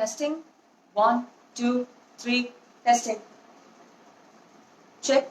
Testing. 1, 2, 3. Testing. Check.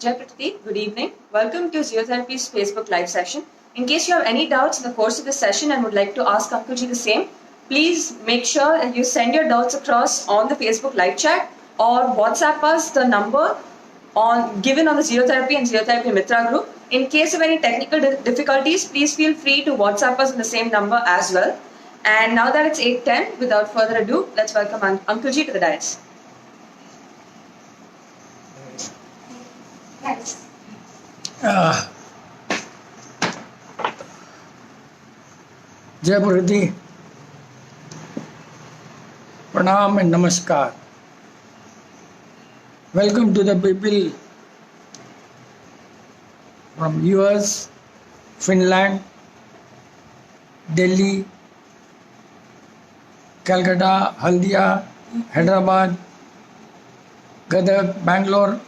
Jai Prateek, good evening. Welcome to Zeotherapy's Facebook Live session. In case you have any doubts in the course of this session and would like to ask Uncle Ji the same, please make sure that you send your doubts across on the Facebook Live chat or WhatsApp us the number given on the Zeotherapy and Zeotherapy Mitra group. In case of any technical difficulties, please feel free to WhatsApp us on the same number as well. And now that it's 8:10, without further ado, let's welcome Uncle Ji to the dais. जय प्रगति, pranam and namaskar. Welcome to the people from US, Finland, Delhi, Calcutta, Haldia, Hyderabad, Gadag, Bangalore.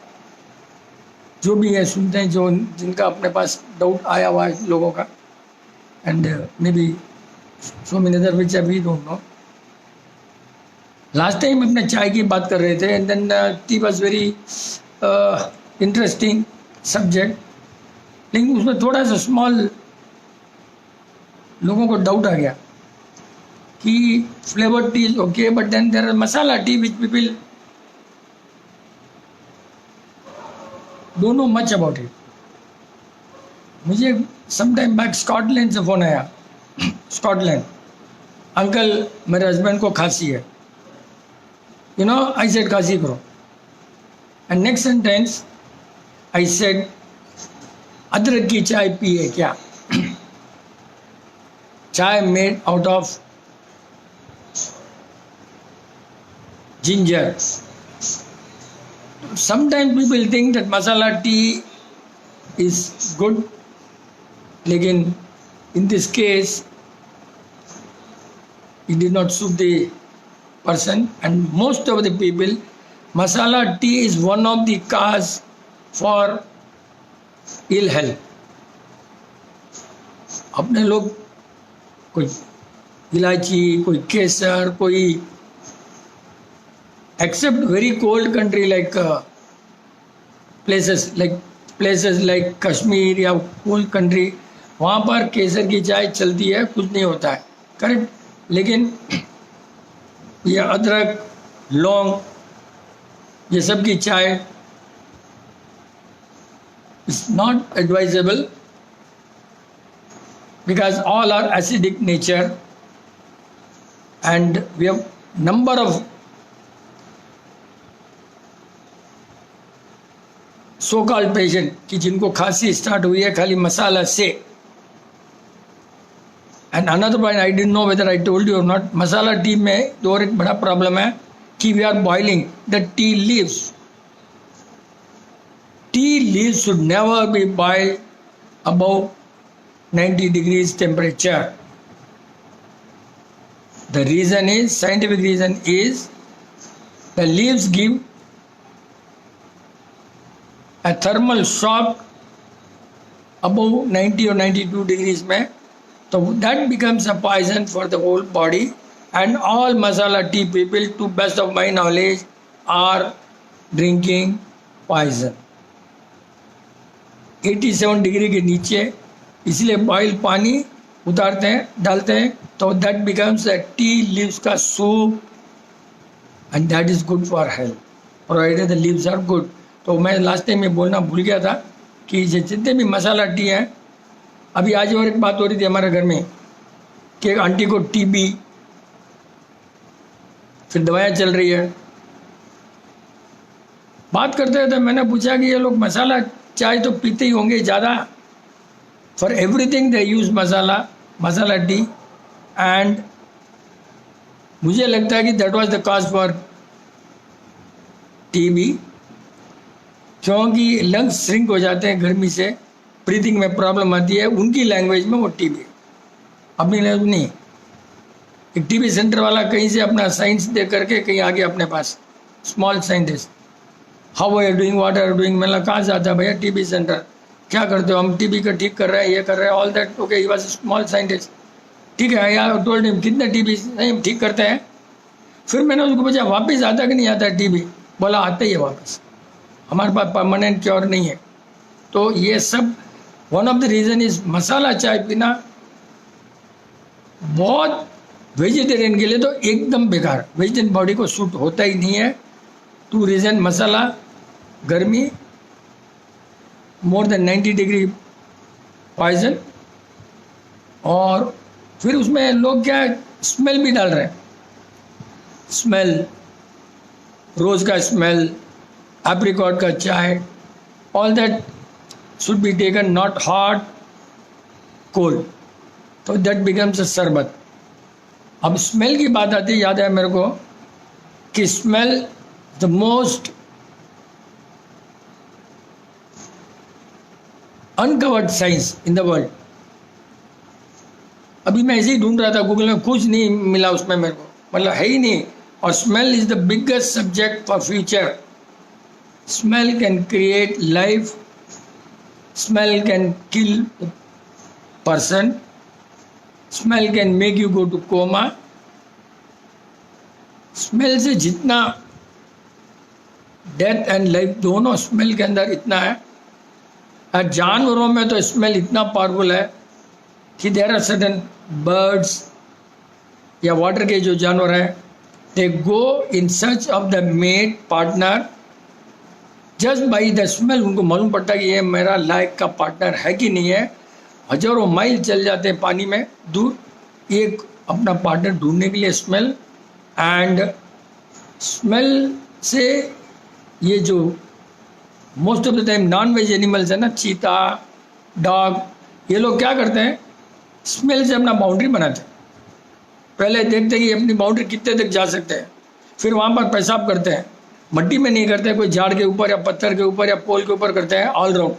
जो भी है सुनते हैं, जो जिनका अपने पास doubt आया हुआ है लोगों का, and may be so many other which I don't know. Last time अपने चाय की बात कर रहे थे and then tea was very interesting subject, लेकिन उसमें थोड़ा सा स्मॉल लोगों को डाउट आ गया कि flavour tea is okay but then there are masala tea which people don't know much about it. मुझे सम टाइम बैक स्कॉटलैंड से फ़ोन आया. स्कॉटलैंड, अंकल मेरे हस्बैंड को खांसी है, यू नो. आई सेड खांसी करो, and next sentence I said अदरक की चाय पिए क्या? Chai made out of ginger. Sometimes people think that masala tea is good, लेकिन in this case it did not suit the person, and most of the people, masala tea is one of the cause for ill health. अपने लोग कोई इलायची, कोई केसर, कोई except very cold country like places like Kashmir या cold country, वहाँ पर केसर की चाय चलती है, कुछ नहीं होता है, करेक्ट. लेकिन ये अदरक, लौंग, ये सब की चाय is not advisable because all are acidic nature, and we have number of so called patient कि जिनको खांसी स्टार्ट हुई है खाली मसाला से. And another point I didn't know whether I told you और नॉट, मसाला टी में दो और एक बड़ा प्रॉब्लम है कि we are boiling the tea leaves. Tea leaves should never be boiled above 90 degrees temperature. The reason is, scientific reason is, the leaves give a thermal shock above 90 or 92 degrees में, so that becomes a poison for the whole body. And all masala tea people, to best of my knowledge, are drinking poison. 87 degree के नीचे इसलिए boil पानी उतारते हैं, डालते हैं, तो that becomes a tea leaves का soup, and that is good for health provided the leaves are good. तो मैं लास्ट टाइम में बोलना भूल गया था कि जितने भी मसाला टी हैं, अभी आज और एक बात हो रही थी हमारे घर में कि एक आंटी को टीबी, फिर दवाइयाँ चल रही है. बात करते थे, मैंने पूछा कि ये लोग मसाला चाय तो पीते ही होंगे ज़्यादा, for everything they use masala T, and मुझे लगता है कि that was the cause for TB, क्योंकि लंग्स श्रिंक हो जाते हैं गर्मी से, ब्रीथिंग में प्रॉब्लम आती है. उनकी लैंग्वेज में वो टीबी, अपनी लैंग्वेज नहीं. एक टीबी सेंटर वाला कहीं से अपना साइंस दे करके कहीं आ गया अपने पास, small scientist, how are you doing, what are you doing. मैंने कहाँ से आता है भैया टीबी सेंटर, क्या करते हो, हम टीबी का ठीक कर रहे हैं, ये कर रहे हैं, all that. Okay, he was small scientist, ठीक है यार. टोल्ड हिम कितने टीबी, नहीं ठीक करते हैं. फिर मैंने उसको पूछा वापस आता कि नहीं आता टीबी, बोला आता ही है वापस, हमारे पास परमानेंट क्योर नहीं है. तो ये सब one of the reason is masala chai पीना बहुत वेजिटेरियन के लिए तो एकदम बेकार, वेजिटेरियन बॉडी को सूट होता ही नहीं है. 2 रीज़न, मसाला, गर्मी, मोर देन 90 डिग्री पॉइजन, और फिर उसमें लोग क्या स्मेल भी डाल रहे हैं. स्मेल, रोज़ का स्मेल, एप्रिकॉट का चाय, all that should be taken not hot, cold, तो दैट बिकम्स अ शरबत. अब स्मेल की बात आती है, याद है मेरे को कि smell the most uncovered science in the world. अभी मैं ऐसे ही ढूंढ रहा था गूगल में, कुछ नहीं मिला उसमें मेरे को, मतलब है ही नहीं. और smell is the biggest subject for future. Smell can create life, smell can kill person, smell can make you go two comma. Smell से जितना डेथ एंड लाइफ दोनों स्मेल के अंदर इतना है. और जानवरों में तो स्मेल इतना पावरफुल है कि देयर आर सर्टेन बर्ड्स या वाटर के जो जानवर हैं, they go in search of the mate partner just by the smell. उनको मालूम पड़ता है कि ये मेरा लायक का पार्टनर है कि नहीं है. हजारों माइल चल जाते हैं पानी में दूर एक अपना पार्टनर ढूंढने के लिए. स्मेल, एंड स्मेल से ये जो most of the time non veg animals है ना, चीता, डॉग, ये लोग क्या करते हैं, स्मेल से अपना बाउंड्री बनाते हैं. पहले देखते हैं कि अपनी बाउंड्री कितने तक जा सकते हैं, फिर वहाँ पर पेशाब करते हैं. मट्टी में नहीं करते, कोई झाड़ के ऊपर या पत्थर के ऊपर या पोल के ऊपर करते हैं, all round.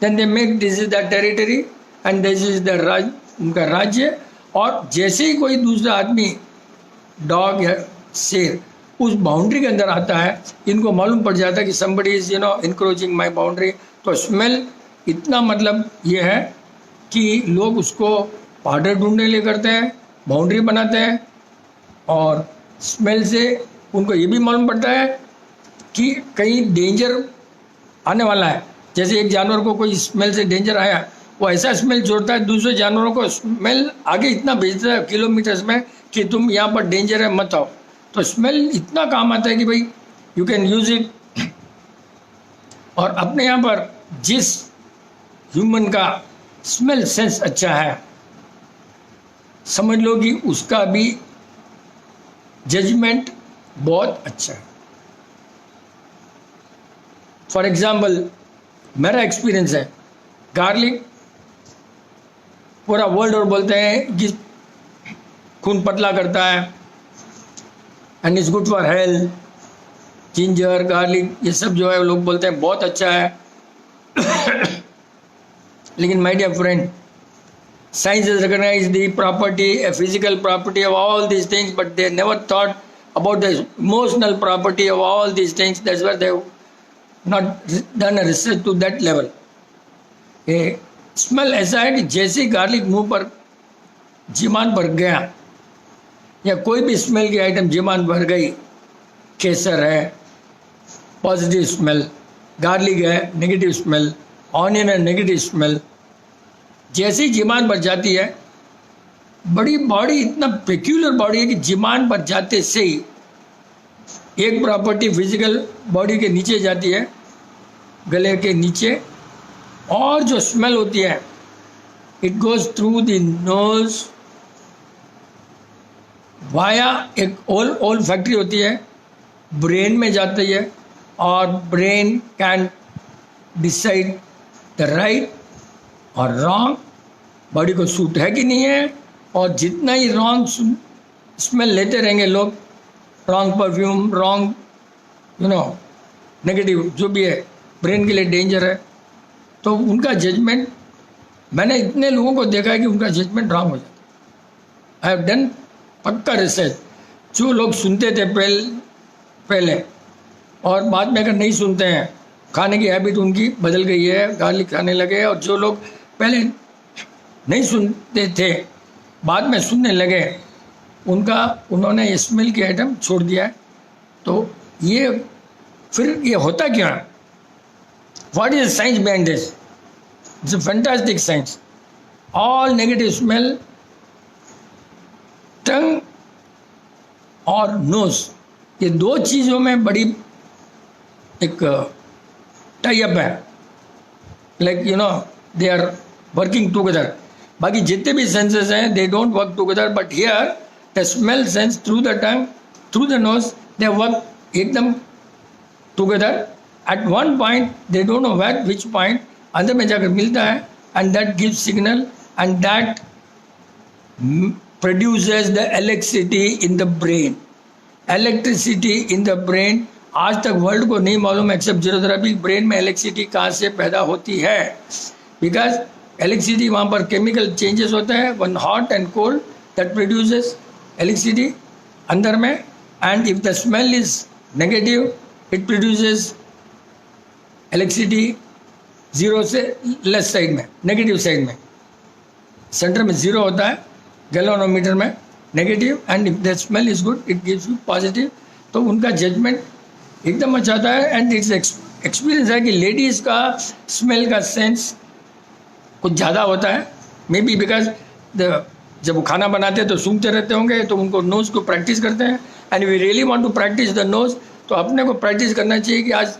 Then they make this is the territory and this is the उनका राज्य. और जैसे ही कोई दूसरा आदमी, डॉग या शेर, उस बाउंड्री के अंदर आता है, इनको मालूम पड़ जाता है कि somebody is encroaching my boundary. तो स्मेल इतना मतलब ये है कि लोग उसको पार्टनर ढूंढने लिए करते हैं, बाउंड्री बनाते हैं. और स्मेल से उनको ये भी मालूम पड़ता है कि कहीं डेंजर आने वाला है. जैसे एक जानवर को कोई स्मेल से डेंजर आया, वो ऐसा स्मेल छोड़ता है, दूसरे जानवरों को स्मेल आगे इतना भेजता है किलोमीटर्स में कि तुम यहाँ पर डेंजर है, मत आओ. तो स्मेल इतना काम आता है कि भाई यू कैन यूज इट. और अपने यहाँ पर जिस ह्यूमन का स्मेल सेंस अच्छा है, समझ लो कि उसका भी जजमेंट बहुत अच्छा है। फॉर एग्जाम्पल मेरा एक्सपीरियंस है, गार्लिक पूरा वर्ल्ड और बोलते हैं कि खून पतला करता है and is good for health. Ginger, garlic, ये सब जो है लोग बोलते हैं बहुत अच्छा है। लेकिन my dear friend, science has recognized the property, a physical property of all these things, but they never thought about the emotional property of all these things. That's why they have not done a research to that level. ये smell ऐसा है कि जैसे garlic मुंह पर Zeeman पर गया या कोई भी स्मेल की आइटम जीमान भर गई, केसर है पॉजिटिव स्मेल, गार्लिक है नेगेटिव स्मेल, ऑनियन है नेगेटिव स्मेल, जैसी जीमान पर जाती है, बड़ी बॉडी इतना पेक्यूलर बॉडी है कि जीमान पर जाते से ही एक प्रॉपर्टी फिजिकल बॉडी के नीचे जाती है, गले के नीचे, और जो स्मेल होती है it goes through the knows via एक ओल फैक्ट्री होती है, ब्रेन में जाती है और brain can decide the right और रॉन्ग, बॉडी को सूट है कि नहीं है। और जितना ही रॉन्ग स्मेल लेते रहेंगे लोग, रॉन्ग परफ्यूम, रॉन्ग नेगेटिव जो भी है, ब्रेन के लिए डेंजर है। तो उनका जजमेंट, मैंने इतने लोगों को देखा है कि उनका जजमेंट रॉन्ग हो जाता है। आई हैव डन पक्का रिसर्च। जो लोग सुनते थे पहले और बाद में अगर नहीं सुनते हैं, खाने की हैबिट उनकी बदल गई है, गार्लिक खाने लगे, और जो लोग पहले नहीं सुनते थे बाद में सुनने लगे, उन्होंने स्मेल की आइटम छोड़ दिया है। तो ये फिर ये होता क्या है? What is science behind this? It's a fantastic science. All negative smell, tongue और नोज, ये दो चीज़ों में बड़ी एक टाई अप है, like they are working together. बाकी जितने भी सेंसेस हैं they don't work together, but here the smell sense through the tongue, through the nose, they work एकदम together. At one point they don't know wait which point, अंदर में जाकर मिलता है, and that gives signal and that produces the electricity in the brain. Electricity in the brain, आज तक world को नहीं मालूम एक्सेप्ट जीरोथेरेपी, ब्रेन में इलेक्ट्रिसिटी कहाँ से पैदा होती है। बिकॉज इलेक्ट्रिसिटी वहाँ पर केमिकल चेंजेस होता है, one hot and cold that produces electricity अंदर में, and if the smell is negative it produces electricity zero से लेस साइड में, नेगेटिव साइड में। सेंटर में जीरो होता है गैल्वेनोमीटर में, negative, and if the smell is good it gives you positive. तो उनका जजमेंट एकदम अच्छा आता है। एंड इट्स एक्सपीरियंस है कि लेडीज़ का स्मेल का सेंस कुछ ज़्यादा होता है, मे बी बिकॉज जब वो खाना बनाते हैं तो सूंघते रहते होंगे, तो उनको नोज़ को प्रैक्टिस करते हैं। And we really want to practice the nose, तो अपने को प्रैक्टिस करना चाहिए कि आज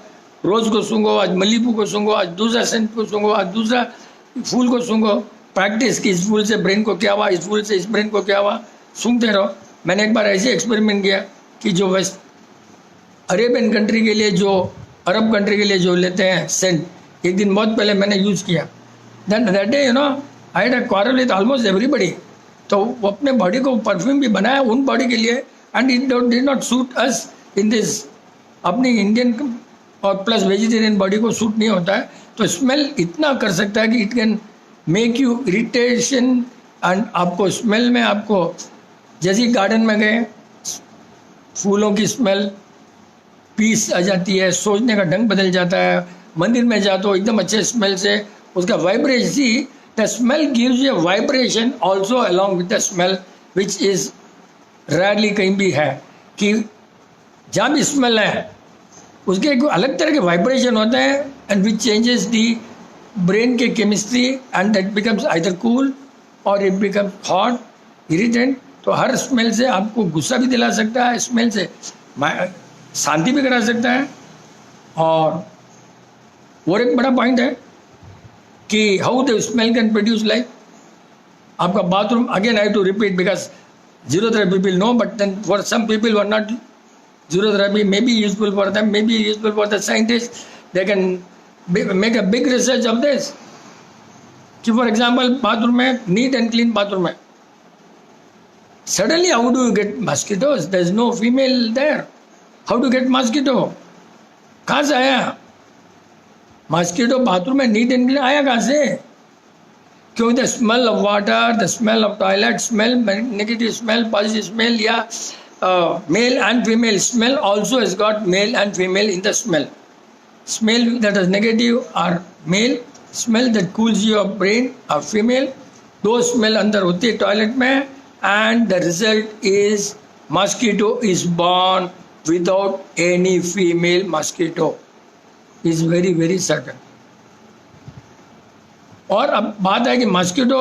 रोज़ को सूंघो, आज मल्लीपू को सूंघो, आज दूसरा सेंट को सूंघो, आज दूसरा फूल को सूंघो। प्रैक्टिस कि इस फूल से ब्रेन को क्या हुआ, इस फूल से इस ब्रेन को क्या हुआ, सूंघते रहो। मैंने एक बार ऐसे एक्सपेरिमेंट किया कि जो वेस्ट अरेबियन कंट्री के लिए, जो अरब कंट्री के लिए जो लेते हैं सेंट, एक दिन बहुत पहले मैंने यूज़ किया। That day I had a quarrel with almost everybody. तो वो अपने बॉडी को परफ्यूम भी बनाया उन बॉडी के लिए, and it did not suit us in this. अपनी इंडियन और प्लस वेजिटेरियन बॉडी को सूट नहीं होता है। तो स्मेल इतना कर सकता है कि it can make you irritation, and आपको स्मेल में, आपको जैसे गार्डन में गए फूलों की स्मेल, पीस आ जाती है, सोचने का ढंग बदल जाता है। मंदिर में जाओ तो एकदम अच्छे स्मेल से उसका vibration, the smell gives you vibration also along with the smell, which is rarely कहीं भी है कि जहाँ भी स्मेल है उसके एक अलग तरह के वाइब्रेशन होते हैं, and which changes the brain के chemistry, and that becomes either cool or it becomes hot, irritant. तो हर स्मेल से आपको गुस्सा भी दिला सकता है, स्मेल से शांति भी करा सकता है। और एक बड़ा पॉइंट है कि how the smell can produce life. आपका bathroom, again I to repeat because zero therapy people know, but then for some people were not zero therapy may be useful for them, may be useful for the scientist, they can make a big research of this. कि for example bathroom में, neat and clean bathroom है, suddenly how do you get mosquitoes? There is no female there. How to get mosquito? कहाँ से आया mosquito? Bathroom में neat and clean आया कहाँ से? क्योंकि the smell of water, the smell of toilet smell, negative smell, positive smell, या male and female smell also has got male and female in the smell. Smell that is negative are male, smell that cools your brain are female. दो smell अंदर होती है toilet में, and the result is mosquito is born without any female mosquito, is very very certain. और अब बात है कि मॉस्किटो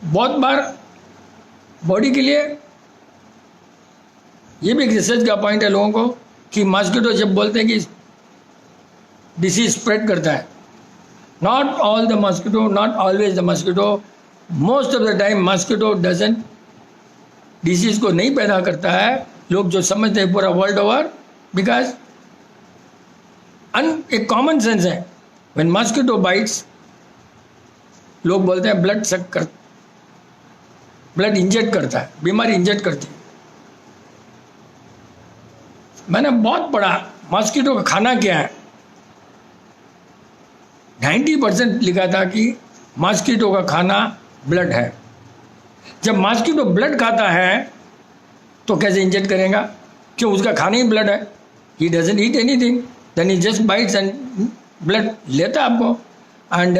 बहुत बार बॉडी के लिए, ये भी एक रिसर्च का पॉइंट है लोगों को, कि मॉस्किटो जब बोलते हैं कि डिसीज स्प्रेड करता है, not all the mosquito, not always the mosquito, most of the time mosquito doesn't disease को नहीं पैदा करता है. लोग जो समझते हैं पूरा वर्ल्ड ओवर, बिकॉज एक कॉमन सेंस है, व्हेन मॉस्किटो बाइट्स, लोग बोलते हैं ब्लड सक कर, ब्लड इंजेक्ट करता है, बीमारी इंजेक्ट करती है. मैंने बहुत पढ़ा मॉस्किटो का खाना क्या है. 90% लिखा था कि मॉस्किटो का खाना ब्लड है. जब मॉस्किटो ब्लड खाता है तो कैसे इंजेक्ट करेगा? क्यों? उसका खाना ही ब्लड है. He doesn't eat anything, then he just bites and blood लेता है आपको. एंड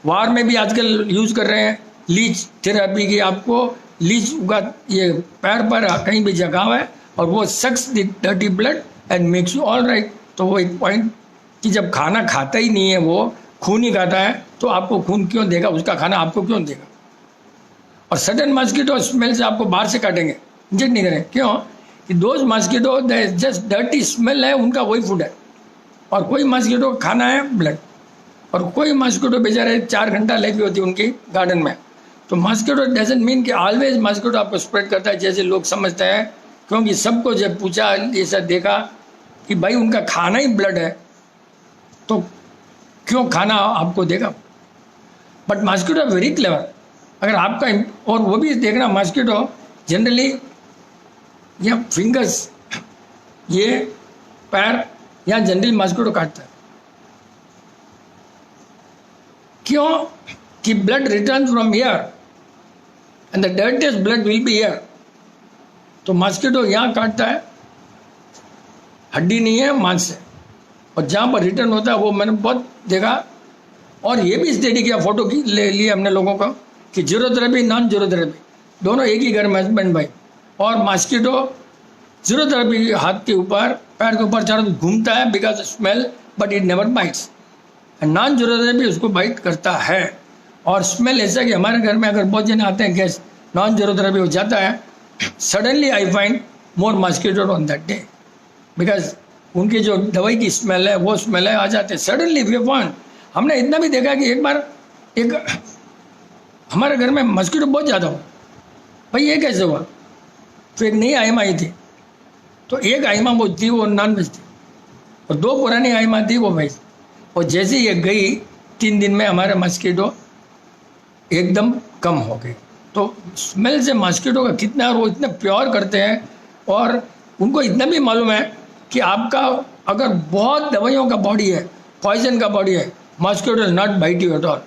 वार में भी आजकल यूज़ कर रहे हैं लीच थेरेपी की. आपको लीच का ये पैर पर कहीं भी जगह है और वो sucks the dirty blood and makes you all right. तो वो एक पॉइंट कि जब खाना खाता ही नहीं है, वो खून ही खाता है, तो आपको खून क्यों देगा? उसका खाना आपको क्यों देगा? और सडन मॉस्किटो स्मेल से आपको बाहर से काटेंगे, इंजेक्ट नहीं करें. क्यों? कि those mosquito just dirty smell है, उनका वही फूड है. और कोई मॉस्किटो खाना है ब्लड, और कोई मॉस्किटो बेचारे 4 घंटा लाइफ होती है उनकी गार्डन में. तो मॉस्किटो डजंट मीन कि ऑलवेज मॉस्किटो आपको स्प्रेड करता है जैसे लोग समझते हैं. क्योंकि सबको जब पूछा, ऐसा देखा कि भाई उनका खाना ही ब्लड है, तो क्यों खाना आपको देगा? But mosquito very clever. अगर आपका, और वो भी देखना, मॉस्किटो जनरली या फिंगर्स, ये पैर, यहाँ जनरली मॉस्किटो काटता है. क्यों? कि blood return from here and the dirtiest blood will be here. तो मॉस्किटो यहाँ काटता है, हड्डी नहीं है, मांस है, और जहाँ पर रिटर्न होता है वो मैंने बहुत देखा. और ये भी स्टडी किया, फोटो की ले लिए हमने लोगों को, कि जीरोथेरेपी नॉन जीरोथेरेपी दोनों एक ही घर में हस्बैंड भाई. और मॉस्किटो जीरोथेरेपी हाथ के ऊपर, पैर के ऊपर चारों घूमता है because smell, but it never bites. Non zero therapy उसको बाइट करता है. और स्मेल ऐसा कि हमारे घर में अगर बहुत जन आते हैं गेस्ट, नॉन जीरोथेरेपी हो जाता है, suddenly I find more mosquito on that day, because उनकी जो दवाई की स्मेल है, वो स्मेल है, आ जाते हैं सडनली. वी फाउंड, हमने इतना भी देखा कि एक बार एक हमारे घर में मॉस्किटो बहुत ज़्यादा हो. भाई ये कैसे हुआ? तो एक नई आइमा आई थी, तो एक आइमा वो थी, वो नॉन वेज थी, और 2 पुरानी आइमा थी, वो वेज. और जैसे ये गई 3 दिन में हमारे मॉस्किटो एकदम कम हो गए. तो स्मेल से मॉस्किटो का कितना, और वो इतने प्योर करते हैं. और उनको इतना भी मालूम है कि आपका अगर बहुत दवाइयों का बॉडी है, पॉइजन का बॉडी है, mosquito is not bite you at all,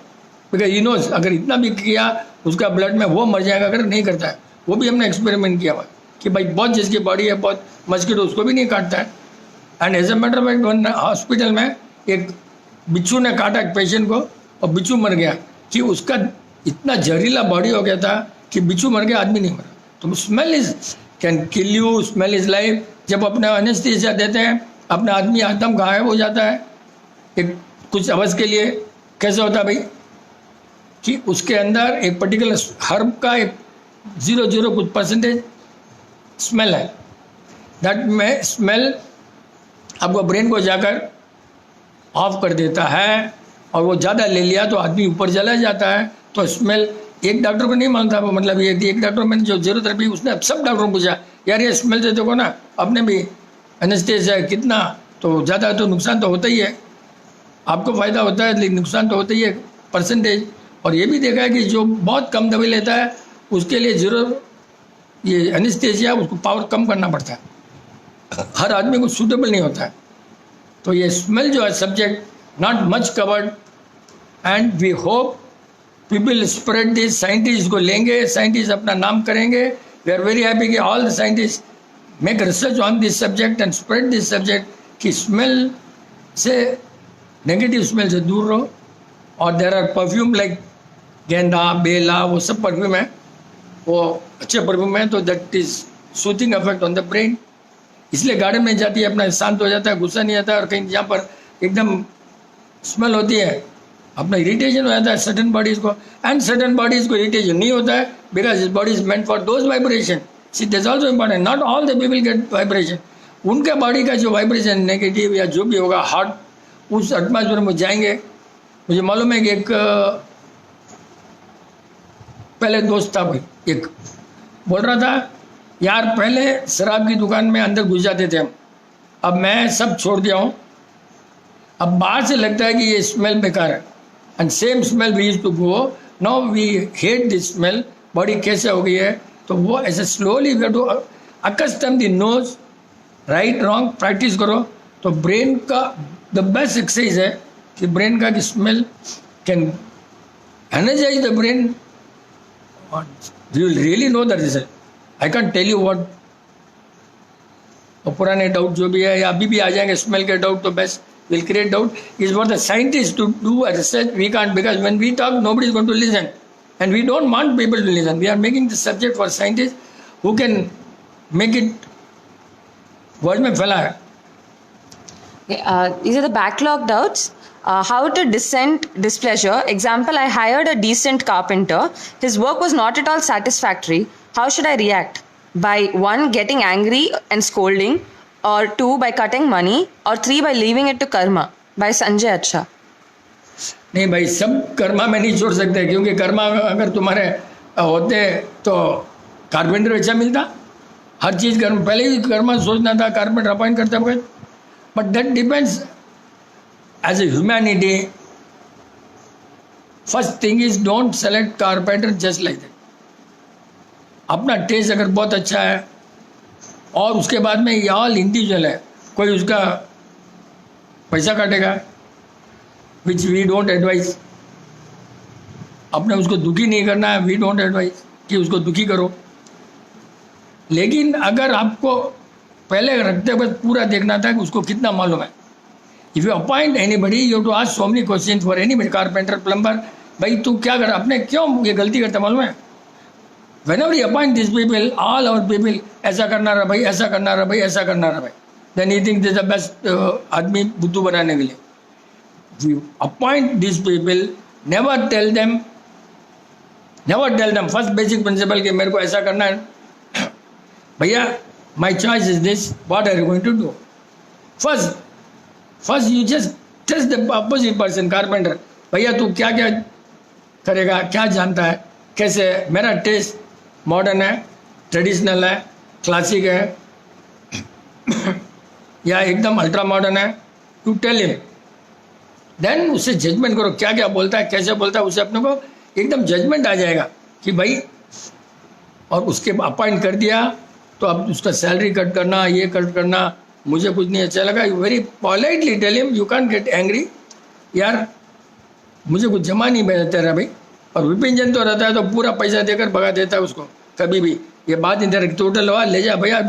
because you knows अगर इतना भी किया उसका ब्लड में वो मर जाएगा अगर नहीं करता है. वो भी हमने एक्सपेरिमेंट किया हुआ कि भाई बहुत जिसकी बॉडी है, बहुत मॉस्किटो उसको भी नहीं काटता है. And as a matter of fact, one hospital में एक बिच्छू ने काटा एक पेशेंट को, और बिच्छू मर गया. कि उसका इतना जहरीला बॉडी हो गया था कि बिच्छू मर गया, आदमी नहीं मरा. तो smell is can kill you, smell is life. जब अपने एनेस्थीसिया देते हैं, अपना आदमी आदम गायब हो जाता है एक कुछ आवाज़ के लिए. कैसे होता है भाई? कि उसके अंदर एक पर्टिकुलर हर्ब का एक 0.0 कुछ % स्मेल है. दैट में स्मेल आपको ब्रेन को जाकर ऑफ कर देता है, और वो ज़्यादा ले लिया तो आदमी ऊपर चला जाता है. तो स्मेल एक डॉक्टर को नहीं मानता वो, मतलब ये एक डॉक्टर मैंने जो जेरोथेरेपी उसने सब डॉक्टरों को पूछा यार ये स्मेल से देखो ना, अपने भी एनेस्थीसिया कितना, तो ज़्यादा तो नुकसान तो होता ही है, आपको फ़ायदा होता है लेकिन नुकसान तो होता ही है परसेंटेज। और ये भी देखा है कि जो बहुत कम दवाई लेता है उसके लिए ये एनेस्थीसिया उसको पावर कम करना पड़ता है, हर आदमी को सूटेबल नहीं होता है। तो ये स्मेल जो है subject not much covered and we hope people spread this, scientist को लेंगे, साइंटिस्ट अपना नाम करेंगे। वी आर वेरी हैप्पी कि all the scientist make research on this subject and spread this subject कि स्मेल से, नेगेटिव स्मेल से दूर रहो। और देर आर परफ्यूम लाइक गेंदा, बेला, वो सब परफ्यूम है, वो अच्छे परफ्यूम है, तो that is soothing effect on the brain, इसलिए गार्डन में जाती है अपना शांत हो जाता है, गुस्सा नहीं आता है। और कहीं जहाँ पर एकदम स्मेल होती है अपना इरिटेशन हो जाता है सर्टन बॉडीज़ को, एंड सर्टन बॉडीज़ को इरिटेशन नहीं होता है बिकॉज इस body is meant for those vibration. See that's also important, not all the people get vibration, उनके बॉडी का जो वाइब्रेशन नेगेटिव या जो भी होगा हार्ट उस एटमॉस्फेयर में जाएंगे। मुझे मालूम है कि एक पहले दोस्त था भाई, एक बोल रहा था यार पहले शराब की दुकान में अंदर घुस जाते थे हम, अब मैं सब छोड़ दिया हूँ, अब बाहर से लगता है कि ये स्मेल बेकार है, and same smell we used to go, now we hate this smell. Body कैसे हो गई है, तो वो ऐसे slowly we have to accustom the nose, right wrong practice करो, तो ब्रेन का द बेस्ट एक्सरसाइज है कि ब्रेन का smell can energize the brain, you will really know the result. I can tell you what, और पुराने doubt जो भी है या अभी भी आ जाएंगे स्मेल के डाउट, तो best will create doubt is for the scientist to do a research, we can't, because when we talk nobody is going to listen and we don't want people to listen, we are making the subject for scientist who can make it world में फैला है। These are the backlog doubts. How to dissent displeasure. Example, I hired a decent carpenter. His work was not at all satisfactory. How should I react? By 1, getting angry and scolding, or 2, by cutting money, or 3, by leaving it to karma. By Sanjay Acha. नहीं भाई, सब कर्मा में नहीं छोड़ सकते, क्योंकि कर्मा अगर तुम्हारे होते तो कारपेंटर अच्छा मिलता, हर चीज़ कर्म, पहले ही कर्मा सोचना था कारपेंटर अपॉइंट करते वक्त। But that depends as a humanity. First thing is don't select carpenter just like that. अपना टेस्ट अगर बहुत अच्छा है, और उसके बाद में ये ऑल इंडिविजुअल है, कोई उसका पैसा काटेगा विच वी डोंट एडवाइज, अपने उसको दुखी नहीं करना है, वी डोंट एडवाइज कि उसको दुखी करो। लेकिन अगर आपको पहले रखते वक्त पूरा देखना था कि उसको कितना मालूम है, if you appoint anybody you to ask so many question for anybody, carpenter, plumber, भाई तू क्या कर, अपने क्यों ये गलती करता मालूम है। Whenever you appoint these people, all our people, ऐसा करना रहा भाई, ऐसा करना रहा भाई, ऐसा करना रहा भाई, then he thinks this is the best आदमी बुद्धू बनाने के लिए। You appoint these people, never tell them, first basic principle कि मेरे को ऐसा करना है, भैया my choice is this, what are you going to do? First you just test the opposite person, carpenter, भैया तू क्या क्या करेगा, क्या जानता है, कैसे, मेरा टेस्ट मॉडर्न है, ट्रेडिशनल है, क्लासिक है या एकदम अल्ट्रा मॉडर्न है, टू टेल हिम, देन उससे जजमेंट करो क्या क्या बोलता है, कैसे बोलता है, उससे अपने को एकदम जजमेंट आ जाएगा कि भाई, और उसके अपॉइंट कर दिया तो अब उसका सैलरी कट करना, ये कट करना, मुझे कुछ नहीं अच्छा लगा, you very politely tell him, you can get angry, यार मुझे कुछ जमा नहीं बैठता रहा भाई। और विपिन जन तो रहता है तो पूरा पैसा देकर भगा देता है उसको, कभी भी ये बात नहीं दे, टोटल हुआ ले जा भैया,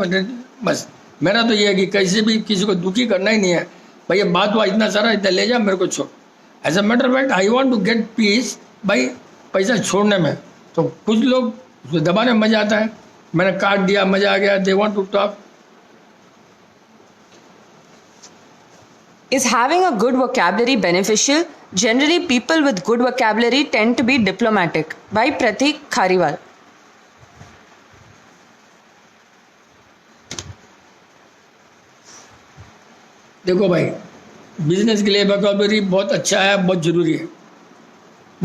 बस मेरा तो ये है कि कैसे भी किसी को दुखी करना ही नहीं है, भैया बात हुआ इतना सारा, इतना ले जा, मेरे को छोड़। As a matter of fact I want to get peace भाई पैसा छोड़ने में, तो कुछ लोग उसको दबाने में मज़ा आता है, मैंने काट दिया, मज़ा आ गया, they want to talk. Is having a good vocabulary beneficial? Generally, people with good vocabulary tend to be diplomatic. By Pratik Khariwal. देखो भाई, बिजनेस के लिए वोकैबुलरी बहुत अच्छा है, बहुत ज़रूरी है,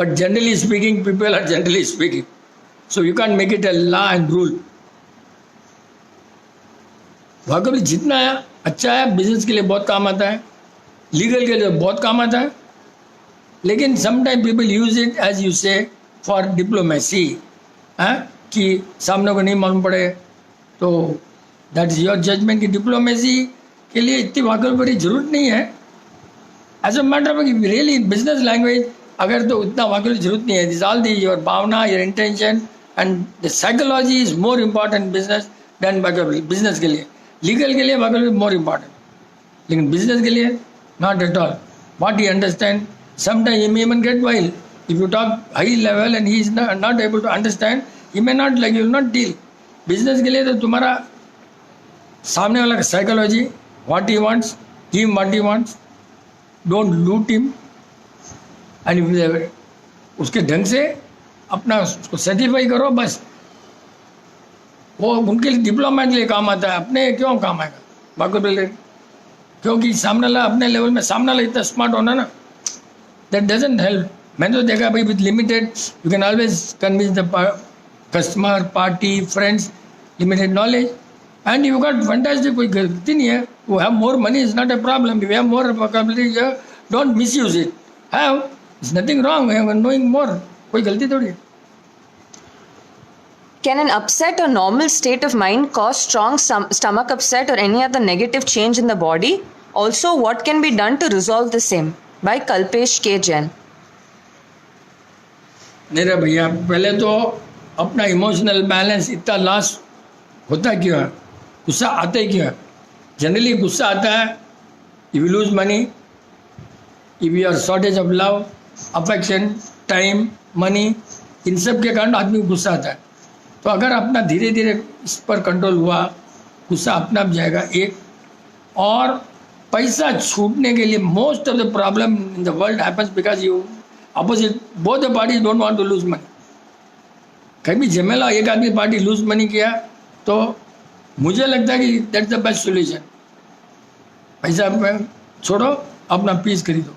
But generally speaking, people are generally speaking. So you can't make it a law and rule. Vocabulary जितना अच्छा है बिजनेस के लिए बहुत काम आता है, लीगल के लिए बहुत काम आता है, लेकिन sometime people use it as you say for diplomacy, कि सामने को नहीं मालूम पड़े. तो दैट इज योर जजमेंट कि डिप्लोमेसी के लिए इतनी वोकैबुलरी जरूरत नहीं है. As a matter of really business language अगर तो उतना वोकैबुलरी जरूरत नहीं है. दिस ऑल दी योर भावना, your intention and the psychology is more important business than vocabulary. Business के लिए, लीगल के लिए वोकैबुलरी मोर इम्पॉर्टेंट, लेकिन बिजनेस के लिए not at all. What you understand sometimes he may even get wild. If you talk high level and he is not able to understand, he may not like, you will not deal. Business के लिए तो तुम्हारा सामने वाला psychology, what he wants, give him what he wants, don't लूट him, and उसके ढंग से अपना उसको सेटिस्फाई करो बस. वो उनके लिए डिप्लोमेट के लिए काम आता है, अपने क्यों काम आएगा वोकैबुलरी? क्योंकि सामने वाला अपने लेवल में, सामने वाला इतना स्मार्ट होना ना, that doesn't help. मैंने तो देखा भाई with limited you can always convince the customer, party, friends, limited knowledge and you got fantastic. कोई गलती नहीं है. You have more money is not a problem. If you have more vocabulary, don't misuse it. Have, there's nothing wrong knowing more. कोई गलती थोड़ी है. Can an upset or normal state of mind cause strong stomach upset or any other negative change in the body? Also, what can be done to resolve the same? By Kalpesh K. Jain. नहीं रे भैया, पहले तो अपना emotional balance इतना loss होता क्यों है? गुस्सा आता ही क्यों है? जनरली गुस्सा आता है if you lose money, if you are shortage of love, affection, time, money, इन सब के कारण आदमी को गुस्सा आता है. तो अगर अपना धीरे धीरे इस पर कंट्रोल हुआ, गुस्सा अपना आप जाएगा. एक और पैसा छूटने के लिए most of the problem in the world happens because you opposite both the parties don't want to lose money. कहीं भी झमेला एक आदमी पार्टी लूज मनी किया तो मुझे लगता है कि दैट्स द बेस्ट सोल्यूशन. पैसा छोड़ो, अपना पीस खरीदो,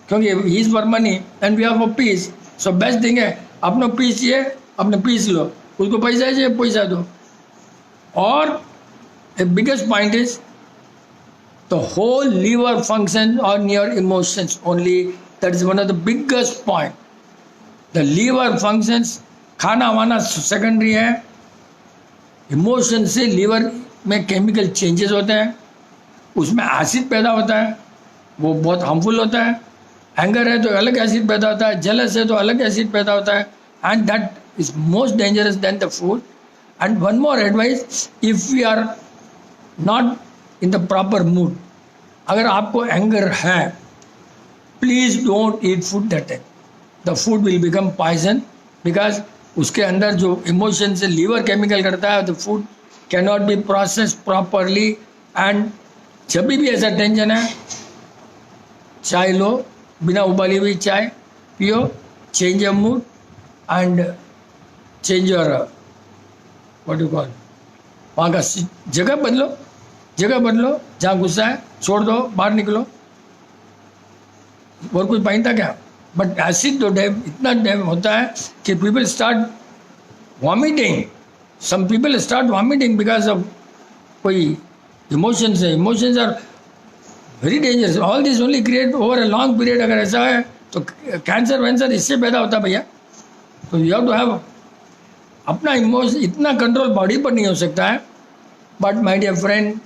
क्योंकि he is for money and we are for peace. So best thing है, अपना पीस चाहिए, अपना पीस लो, उसको पैसा चाहिए, पैसा दो. और the biggest point is the whole liver functions on your emotions only. That is one of the biggest point. The liver functions, खाना वाना सेकेंडरी है, इमोशन से लीवर में केमिकल चेंजेस होते हैं, उसमें एसिड पैदा होता है, वो बहुत हार्मफुल होता है. एंगर है तो अलग एसिड पैदा होता है, जेलस है तो अलग एसिड पैदा होता है, and that is most dangerous than the food. And one more advice, if we are not in the proper mood, अगर आपको एंगर है, please don't eat food that time. The food will become poison because उसके अंदर जो emotion से liver chemical करता है, the food can not be process properly. And जब भी ऐसा टेंशन है, चाय लो, बिना उबाली हुई चाय पियो, change your mood and change your what you call, वहाँ का जगह बदलो, जगह बदलो, जहाँ गुस्सा है छोड़ दो, बाहर निकलो. और कोई पाइंता क्या? बट एसिड तो डैम इतना डैम होता है कि people start vomiting. Some people start vomiting because of कोई इमोशंस है. Emotions are very dangerous. All this only create over a long period. अगर ऐसा है तो कैंसर वैंसर इससे पैदा होता है भैया. तो यू हैव टू हैव अपना इमोशन. इतना कंट्रोल बॉडी पर नहीं हो सकता है. But my dear friend,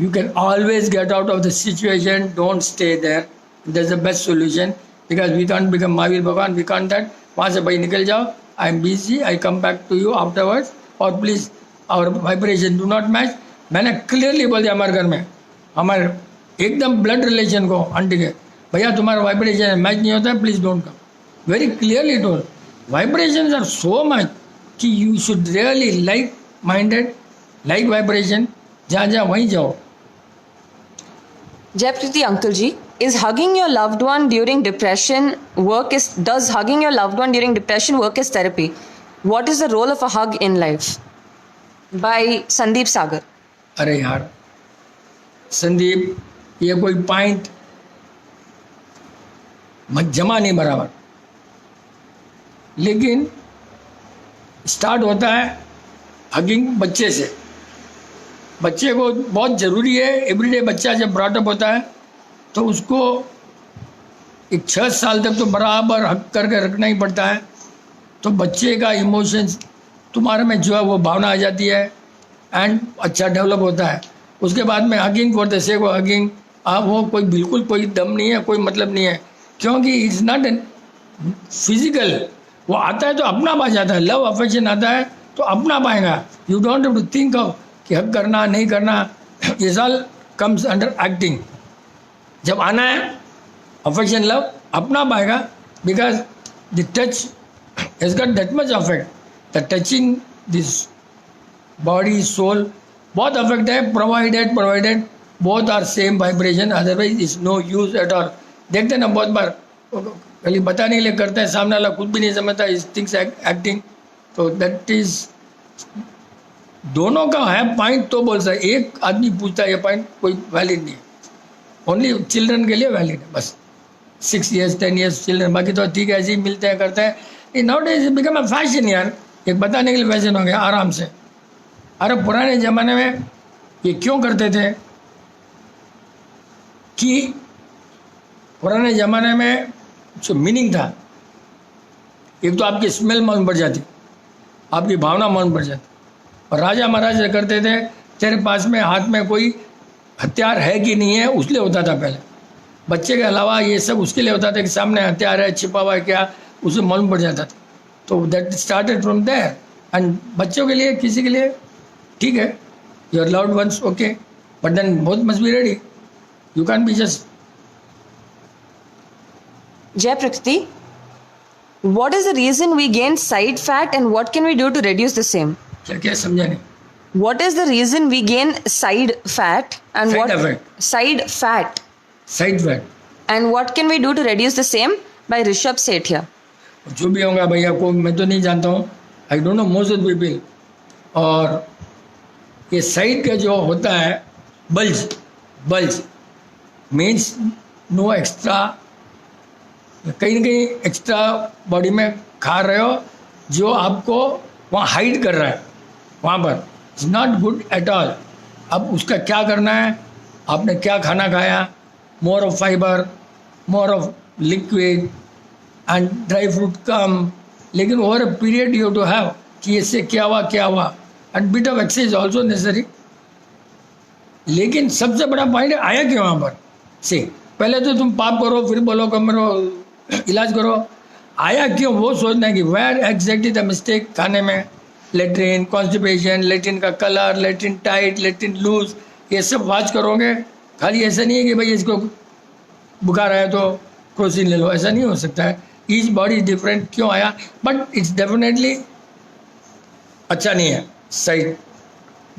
you can always get out of the situation. Don't stay there. That's the best solution because we can't become Mahavir Bhagwan. We can't that. वहाँ से भाई निकल जाओ. I'm busy. I come back to you afterwards. और please our vibration do not match. मैंने clearly बोल दिया हमारे घर में, हमारे एकदम ब्लड रिलेशन को आंटी के, भैया तुम्हारा वाइब्रेशन मैच नहीं होता है, please don't come. Very clearly told. Vibrations are so much कि you should really like minded, like vibration. जहाँ जहाँ वहीं जाओ. Jaipriti Uncle Ji, is hugging your loved one during depression work as therapy? What is the role of a hug in life? By Sandeep Sagar. अरे यार संदीप, ये कोई point जमा नहीं बराबर. लेकिन स्टार्ट होता है हगिंग बच्चे से। बच्चे को बहुत ज़रूरी है, एवरीडे बच्चा जब ब्रॉटअप होता है तो उसको एक 6 साल तक तो बराबर हक करके रखना ही पड़ता है। तो बच्चे का इमोशंस तुम्हारे में जो है वो भावना आ जाती है एंड अच्छा डेवलप होता है। उसके बाद में hugging for the sake of hugging, वो कोई बिल्कुल कोई दम नहीं है, कोई मतलब नहीं है, क्योंकि इट्स नॉट एन फिजिकल। वो आता है तो अपना पा जाता है, लव अफेक्शन आता है तो अपना पाएगा। You don't have to think of कि हक करना नहीं करना, ये ऑल कम्स अंडर एक्टिंग। जब आना है अफेक्शन लव अपना पाएगा, because the touch has got that much affect. The touching this body soul बहुत अफेक्ट है, provided both are same vibration, otherwise is no use at all. देखते ना बहुत बार खाली बताने के लिए करते हैं, सामने वाला खुद भी नहीं समझता इस थिंग्स एक्टिंग। तो दैट इज दोनों का है पॉइंट तो बोल सकते। एक आदमी पूछता है ये पॉइंट कोई वैलिड नहीं है, ओनली चिल्ड्रन के लिए वैलिड है बस, 6 years 10 years चिल्ड्रन। बाकी तो ठीक है ऐसे ही मिलते हैं करते हैं। Now days become a fashion यार, एक बताने के लिए फैशन हो गया आराम से। अरे पुराने ज़माने में ये क्यों करते थे कि पुराने ज़माने में जो मीनिंग था, एक तो आपकी स्मेल मन पड़ जाती, आपकी भावना मन पड़ जाती। और राजा महाराजा करते थे, तेरे पास में हाथ में कोई हथियार है कि नहीं है उसलिए होता था पहले। बच्चे के अलावा ये सब उसके लिए होता था कि सामने हथियार है, छिपा हुआ है क्या, उसे मालूम पड़ जाता था। तो that started from there. And बच्चों के लिए किसी के लिए ठीक है, your loved ones okay, but then both must be ready, you can be just. Jay Prakriti, what is the reason we gain side fat and what can we do to reduce the same? क्या क्या समझा नहीं? What is the reason we gain side fat and Side what effect. side fat side fat and what can we do to reduce the same by Rishabh Sethia? जो भी होगा भैया को मैं तो नहीं जानता हूँ, आई don't know most of people. और ये साइड का जो होता है बल्ज मीन्स नो एक्स्ट्रा, कहीं ना कहीं एक्स्ट्रा बॉडी में खा रहे हो जो आपको वहाँ हाइड कर रहा है, वहाँ पर it's not good at all. अब उसका क्या करना है, आपने क्या खाना खाया, more of fibre, more of liquid and dry fruit कम, लेकिन over a period you to have कि इससे क्या हुआ and bit of exercise also necessary. लेकिन सबसे बड़ा पॉइंट आया क्यों वहाँ पर से, पहले तो तुम पाप करो फिर बोलो कमरो इलाज करो, आया क्यों वो सोचना है कि वेयर एग्जैक्टली द मिस्टेक खाने में। लेट्रिन, कॉन्स्टिपेशन, लेट्रिन का colour, latrine tight, latrine loose, ये सब वॉच करोगे। खाली ऐसा नहीं है कि भाई इसको बुखार आया तो क्रोसिन ले लो, ऐसा नहीं हो सकता है। ईच बॉडी डिफरेंट क्यों आया, बट इट्स डेफिनेटली अच्छा नहीं है। साइड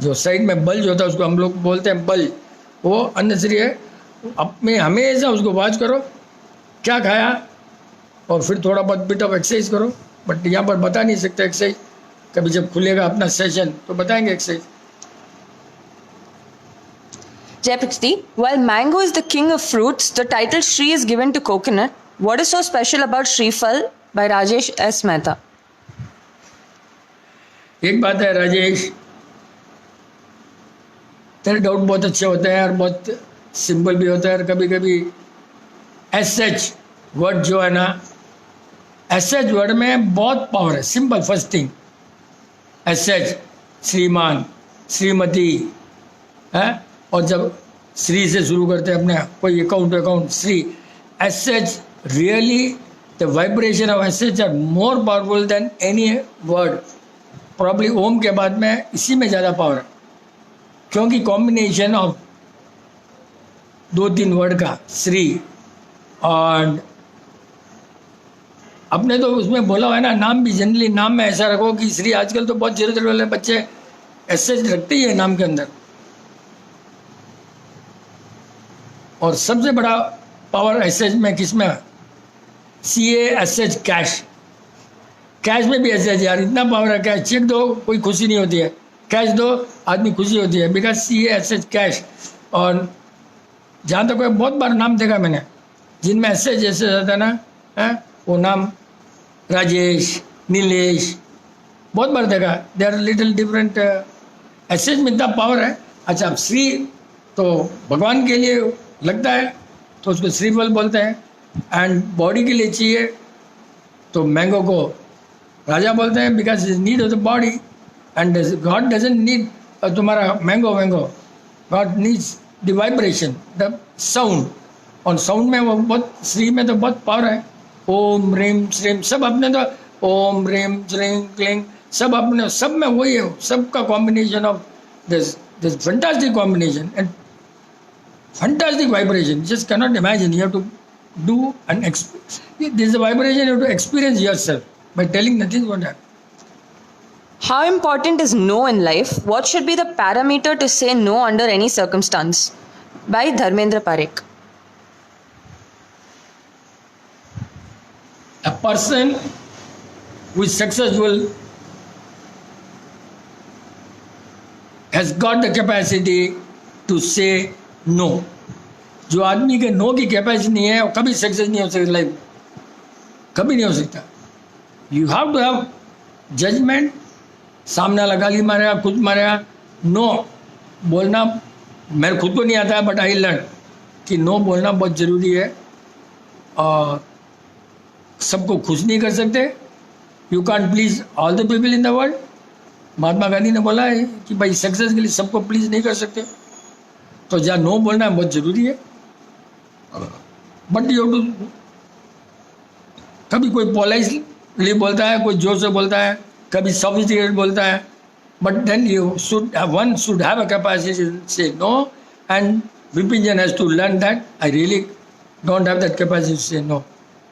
जो साइड में बल्ज होता है उसको हम लोग बोलते हैं बल्ज, वो अननेसेसरी है। अपने हमेशा उसको वॉच करो क्या खाया और फिर थोड़ा बहुत बिट ऑफ एक्सरसाइज करो। बट यहाँ पर बता नहीं सकते एक्सरसाइज, कभी जब खुलेगा अपना सेशन तो बताएंगे exercise. Jay Prakriti, while mango is the king of fruits, the title Shri is given to coconut. What is so special about Shreefal by Rajesh S. Mehta? एक बात है राजेश, तेरे डाउट बहुत अच्छे होते हैं और बहुत सिंपल भी होता है, और कभी कभी एच वर्ड जो है ना, एच वर्ड में बहुत पावर है। सिंपल फर्स्ट थिंग एच, श्रीमान, श्रीमती है, और जब श्री से शुरू करते हैं अपने कोई account Shri, each really the vibration of each are more powerful than any word. Probably Om के बाद में इसी में ज़्यादा पावर है, क्योंकि कॉम्बिनेशन ऑफ 2-3 वर्ड का श्री, और अपने तो उसमें बोला हुआ है ना, नाम भी जनरली नाम में ऐसा रखो कि श्री। आजकल तो बहुत जरूरत वाले बच्चे ऐसे रखते ही है नाम के अंदर। और सबसे बड़ा पावर एसएच में किस में, CASH कैश, कैश में भी एसएच यार, इतना पावर है। कैश चेक दो कोई खुशी नहीं होती है, कैश दो आदमी खुशी होती है, बिकॉज CASH कैश। और जहाँ तक बहुत बार नाम देखा मैंने जिनमें एसएच जैसे रहता है ना, है वो नाम राजेश, नीलेश, बहुत बार देखा, दे आर लिटिल डिफरेंट। एसेज में इतना पावर है। अच्छा, अब श्री तो भगवान के लिए लगता है तो उसको श्रीफल बोलते हैं, एंड बॉडी के लिए चाहिए तो मैंगो को राजा बोलते हैं, because is need of the body, and God doesn't need तुम्हारा mango, God needs the vibration, the sound. और साउंड में वो बहुत, श्री में तो बहुत पावर है। ओम ह्रीम श्रीम सब अपने तो, ओम ह्रीम श्रीम क्लीं सब अपने, सब में वही है, सबका combination of this fantastic combination and fantastic vibration, just cannot imagine, you have to do and this is a vibration you have to experience yourself by telling nothing about that. How important is no in life? What should be the parameter to say no under any circumstance? By Dharmendra Parekh. A person who is successful has got the capacity to say no. जो आदमी के no की capacity नहीं है वो कभी success नहीं हो सकता लाइफ, कभी नहीं हो सकता। You have to have judgement. सामने वाला गाली मारेगा, खुद मारेगा, नो बोलना मेरे खुद को नहीं आता है, बट आई लर्न कि नो बोलना बहुत ज़रूरी है। और सबको खुश नहीं कर सकते, you can't please all the people in the world. Mahatma Gandhi ने बोला है कि भाई सक्सेस के लिए सबको प्लीज नहीं कर सकते, तो जहाँ नो बोलना बहुत ज़रूरी है। बट यू टू, कभी कोई पोलाइटली बोलता है, कोई जोर से बोलता है, कभी सोफिस्टिकेटेड बोलता है, but then you should one should have a capacity to say no, and Vipin Jain has to learn that I really don't have that capacity to say no.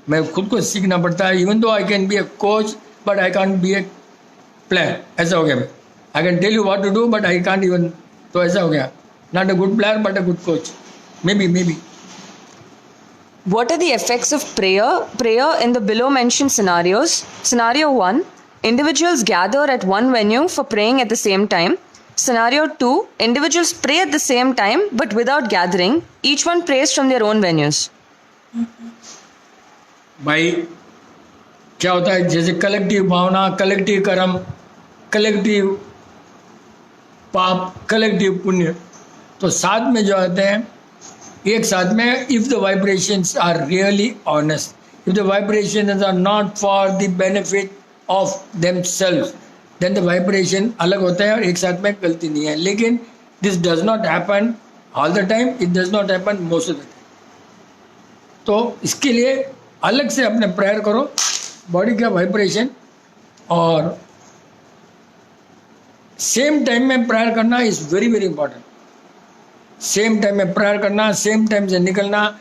मैं खुद को सीखना पड़ता है। Even though I can be a coach but I can't be a player. ऐसा हो गया मैं, I can tell you what to do but I can't even, तो ऐसा हो गया, not a good player but a good coach, may be. What are the effects of prayer in the below mentioned scenarios? Scenario 1, individuals gather at one venue for praying at the same time. Scenario 2, individuals pray at the same time but without gathering. Each one prays from their own venues. भाई क्या होता है, जैसे collective भावना, collective कर्म, collective पाप, collective पुण्य, तो साथ में जो आते हैं एक साथ में, if the vibrations are really honest, if the vibrations are not for the benefit of themselves, then the vibration अलग होता है और एक साथ में गलती नहीं है। लेकिन this does not happen all the time, it does not happen most of the time. तो इसके लिए अलग से अपने प्रेयर करो, बॉडी का वाइब्रेशन, और सेम टाइम में प्रेयर करना is very very important. Same time में प्रेयर करना, सेम टाइम से निकलना,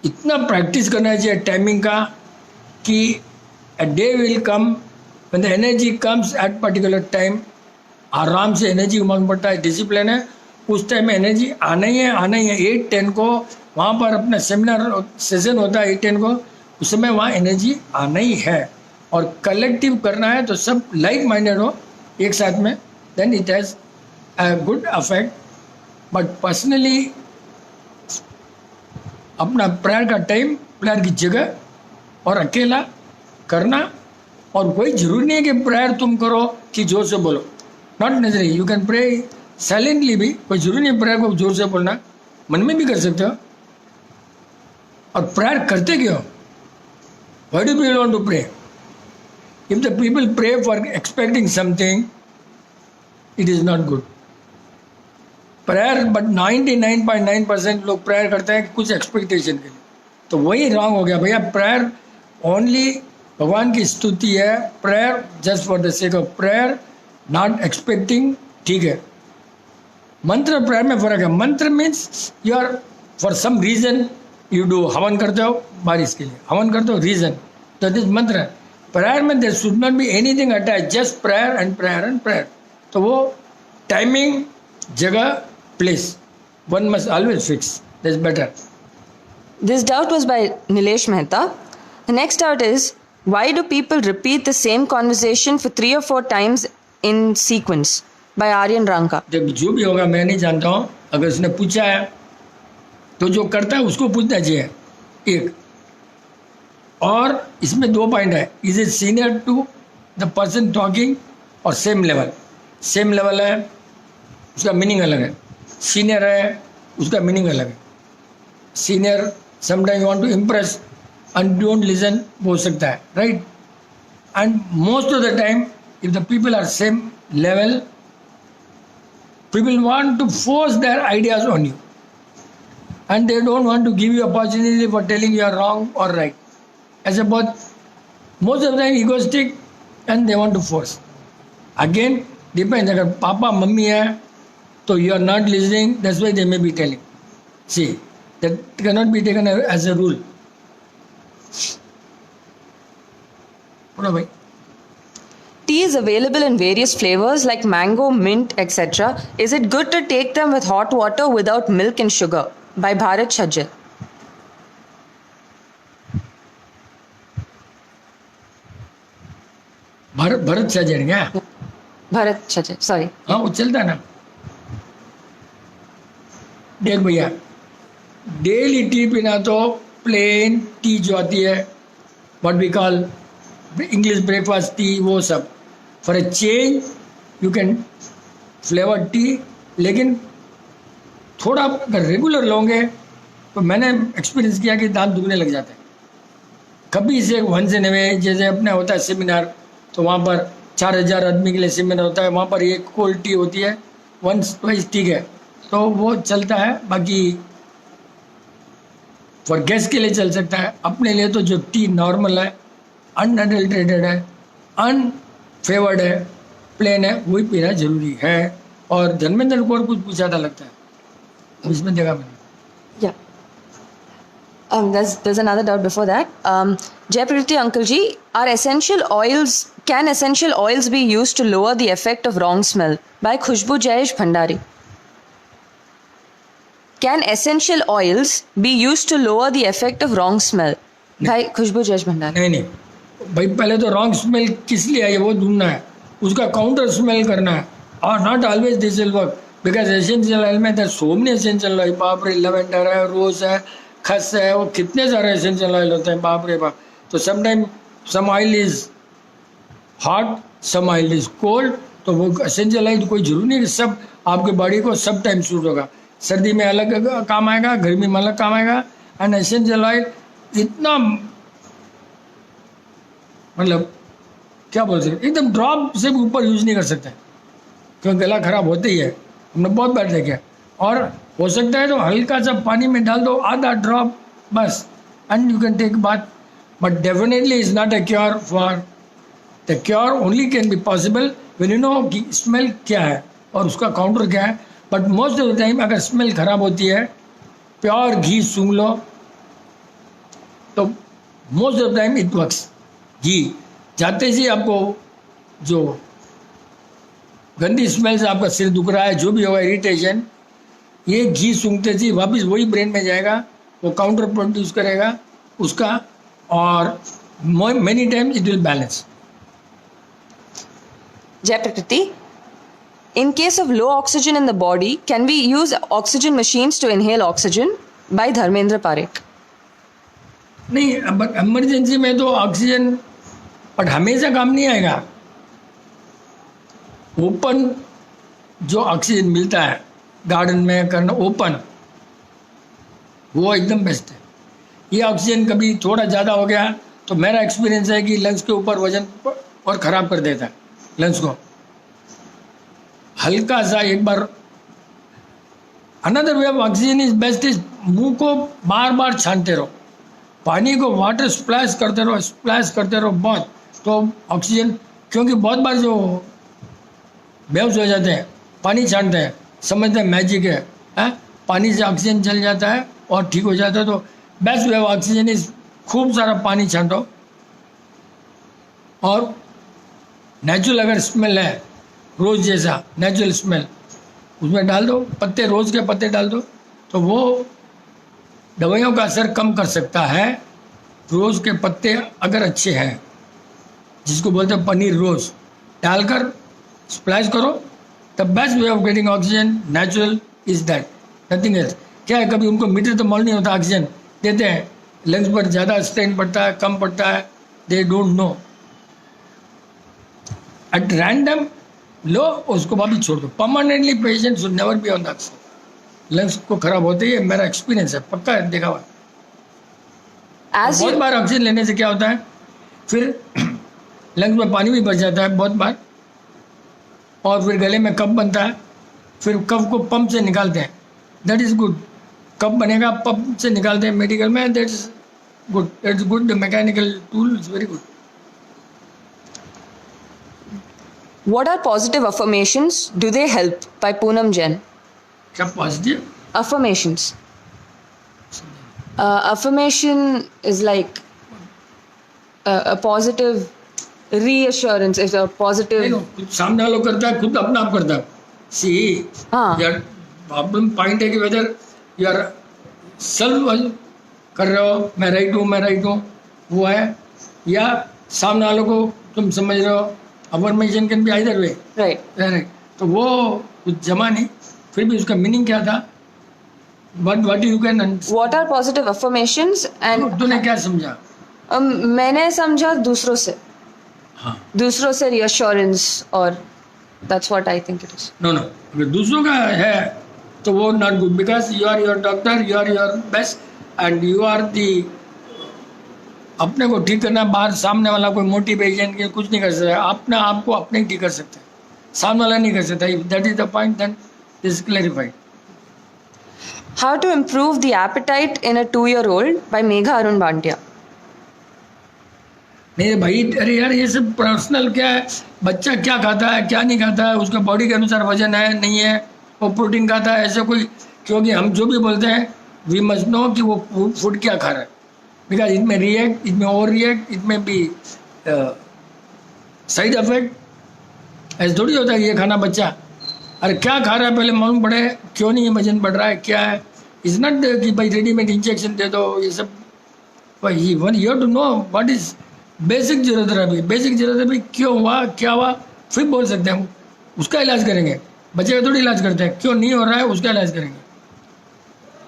इतना प्रैक्टिस करना चाहिए टाइमिंग का कि a day will come when the energy comes at particular time. आराम से एनर्जी को मालूम पड़ता है, डिसिप्लिन है, उस टाइम में एनर्जी आना ही है। 8-10 को वहाँ पर अपना सेमिनार सेशन होता है 8-10 को, उस समय वहाँ एनर्जी आना ही है। और कलेक्टिव करना है तो सब लाइक माइंडेड हो एक साथ में, then it has a good affect. But personally अपना प्रेयर का टाइम, प्रेयर की जगह और अकेला करना, और कोई ज़रूरी नहीं है कि प्रेयर तुम करो कि जोर से बोलो, not necessary, you can pray silently भी, कोई ज़रूरी नहीं प्रेयर को जोर से बोलना, मन में भी कर सकते हो। और प्रेयर करते क्यों? Why do people want to pray? If the people pray for expecting something, it is not good prayer. But 99.9% लोग प्रेयर करते हैं कुछ एक्सपेक्टेशन के लिए, तो वही रॉन्ग हो गया भैया। प्रेयर ओनली भगवान की स्तुति है, prayer just for the sake of prayer, not expecting, ठीक है। मंत्र और प्रेयर में फ़र्क है। मंत्र means you are for some reason you do, हवन करते हो बारिश के लिए, हवन करते हो रीज़न, तो दिस मंत्र है। प्रेयर में there should not be anything attach, just prayer and prayer and prayer. तो वो टाइमिंग, जगह, place, one must always fix, that's better. This doubt was by Nilesh Mehta. The next doubt is, why do people repeat the same conversation for 3 or 4 times in sequence? By Aryan Ranka. जब जो भी होगा मैं नहीं जानता हूँ, अगर उसने पूछा है तो जो करता है उसको पूछना चाहिए। एक और इसमें 2 पॉइंट है, is it senior to the person talking और सेम लेवल। सेम लेवल है उसका मीनिंग अलग है, सीनियर है उसका मीनिंग अलग है। Senior sometime you want to impress and don't listen हो सकता है, right. And most of the time if the people are same level, people want to force their ideas on you and they don't want to give you opportunity for telling you are wrong or right. ऐसे बहुत most of the time egoistic and they want to force. Again depends, अगर papa mummy है तो you are not listening, that's why they may be telling. See, that cannot be taken as a rule. बोलो भाई। Tea is available in various flavors like mango, mint, etc. Is it good to take them with hot water without milk and sugar? By Bharat Shajjal. Bharat सजन क्या? Bharat Shajjal, sorry. हाँ वो चलता है ना। देख भैया, डेली टी पीना तो प्लेन टी जो आती है, what we call English breakfast tea, वो सब for a change you can flavour tea. लेकिन थोड़ा अगर रेगुलर लोगे तो मैंने एक्सपीरियंस किया कि दांत दुखने लग जाते हैं। कभी से वंस इन अवे, जैसे अपने होता है सेमिनार, तो वहाँ पर 4000 आदमी के लिए सेमिनार होता है, वहाँ पर एक कोल्ड टी होती है, वंस ट्वाइस, ठीक है, तो वो चलता है। बाकी फॉर गेस्ट के लिए चल सकता है, अपने लिए तो जो टी नॉर्मल है, अनअडल्ट्रेटेड है, अनफ्लेवर्ड है, प्लेन है, वही पीना जरूरी है। और धर्मेंद्र को और कुछ पूछा था लगता है, इसमें देखा मैंने। Yeah. There's another doubt before that. Jaipriti Uncle Ji, can essential oils be used to lower the effect of wrong smell? By Khushbu Jayesh Bhandari. Can essential oils be used to lower the effect of wrong smell? By Khushbu Jayesh Bhandari. नहीं भाई, पहले तो wrong smell किस लिए आई है वो ढूंढना है, उसका काउंटर स्मेल करना है। और not always this will work, because essential oil में सो मेनी एसेंशियल ऑयल, बाप रे, लेवेंडर है, रोज है, खस है, वो कितने सारे एसेंशियल ऑयल होते हैं, बाप रे बाप। तो sometime some oil is hot, some oil is cold, तो वो एसेंशियल ऑयल कोई जरूरी नहीं कि सब आपके बॉडी को सब टाइम सूट होगा। सर्दी में अलग काम आएगा, गर्मी में अलग काम आएगा। एंड एसेंशियल ऑयल इतना, मतलब क्या बोल सकते, एकदम ड्रॉप से भी ऊपर यूज नहीं कर सकते, क्योंकि गला खराब होते ही है, हमने बहुत बार देखा। और हो सकता है तो हल्का सा पानी में डाल दो, आधा ड्रॉप बस, and you can take bath. But definitely is not a cure for, the cure only can be possible when you know कि स्मेल क्या है और उसका काउंटर क्या है। But most of the time अगर स्मेल खराब होती है, प्योर घी सूंघ लो तो most of the time it works. घी जाते ही आपको जो गंदी स्मेल से आपका सिर दुख रहा है, जो भी होगा इरिटेशन, ये घी सूंघते ही वापस वही ब्रेन में जाएगा, वो काउंटर प्रोड्यूस करेगा उसका, और many times it will balance. Jaipriti, in case of low oxygen in the body, can we use oxygen machines to inhale oxygen? By Dharmendra Parekh. नहीं, बट इमरजेंसी में तो ऑक्सीजन, बट हमेशा काम नहीं आएगा। ओपन जो ऑक्सीजन मिलता है गार्डन में करना, ओपन, वो एकदम बेस्ट है। ये ऑक्सीजन कभी थोड़ा ज़्यादा हो गया तो मेरा एक्सपीरियंस है कि लंग्स के ऊपर वजन और ख़राब कर देता है लंग्स को। हल्का सा एक बार, another way of oxygen is best is, मुंह को बार बार छानते रहो, पानी को वाटर स्प्लैश करते रहो बहुत, तो ऑक्सीजन, क्योंकि बहुत बार जो बेहोश हो जाते हैं, पानी छानते हैं, समझते हैं मैजिक है, पानी से ऑक्सीजन चल जाता है और ठीक हो जाता है। तो best way of oxygen is खूब सारा पानी छांटो, और नेचुरल अगर स्मेल है, रोज़ जैसा नेचुरल स्मेल, उसमें डाल दो पत्ते, रोज़ के पत्ते डाल दो, तो वो दवाइयों का असर कम कर सकता है। रोज़ के पत्ते अगर अच्छे हैं, जिसको बोलते हैं पनीर रोज़, डालकर स्प्लैश करो। The best way of getting oxygen natural is that, nothing else. क्या है, कभी उनको मीटर तो मॉल नहीं होता, ऑक्सीजन देते हैं लंग्स पर ज़्यादा स्ट्रेन पड़ता है, कम पड़ता है, they don't know. At random लो, उसको वापस छोड़ दो. Permanently patient should never be on that. Lungs को खराब होते ही, मेरा एक्सपीरियंस है, पक्का है, देखा हुआ. As बहुत you, बार ऑक्सीजन लेने से क्या होता है, फिर लंग्स में पानी भी भर जाता है बहुत बार, और फिर गले में कफ बनता है, फिर कफ को पंप से निकालते हैं. That is good. कफ बनेगा, पंप से निकालते हैं मेडिकल में, that is good. That is good. Mechanical tool is very good. what are positive affirmations? Do they help? By Poonam Jain. क्या positive? Affirmations. Affirmation is like a positive reassurance. It's a positive. खुद सामने वाला करता है, खुद अपना आप करता है. सी हाँ. यार प्रॉब्लम पॉइंट है कि वेदर यार सेल्फ कर रहे हो, मैं राइट हूँ, वो है, या सामने वालों को तुम समझ रहे हो. Affirmation can be either way. Right. तो वो कुछ जमा नहीं, फिर भी उसका मीनिंग क्या था, what you can. What are positive affirmations? And तूने क्या समझा? मैंने समझा दूसरों से, हाँ. दूसरों से reassurance, और that's what I think it is. No अगर दूसरों का है तो वो not good, because you are your doctor, you are your best, and you are the. अपने को ठीक करना, बाहर सामने वाला कोई मोटिवेशन के कुछ नहीं कर सकता. अपने आप को अपने ठीक कर सकते हैं, सामने वाला नहीं कर सकता. That is the point. Then this clarified. How to improve the appetite in a 2-year-old by Megha Arun Bhantia. नहीं भाई, अरे यार ये सब पर्सनल क्या है, बच्चा क्या खाता है क्या नहीं खाता है, उसका बॉडी के अनुसार वजन है नहीं है, वो प्रोटीन खाता है, ऐसे कोई. क्योंकि हम जो भी बोलते हैं वी मस्ट नो कि वो फूड क्या खा रहा है, बिकॉज इट में रिएक्ट, इट में ओवर रिएक्ट, इट में बी साइड इफेक्ट. ऐसे थोड़ी होता है ये खाना बच्चा. अरे क्या खा रहा है पहले मालूम पड़े, क्यों नहीं वजन बढ़ रहा है, क्या है. इज नॉट कि भाई रेडीमेड इंजेक्शन दे दो, ये सब. You have to know what is basic जरूरत है. अभी बेसिक जरूरत है भाई, क्यों हुआ क्या हुआ, फिर बोल सकते हैं, उसका इलाज करेंगे. बच्चे का थोड़ी इलाज करते हैं, क्यों नहीं हो रहा है उसका इलाज करेंगे.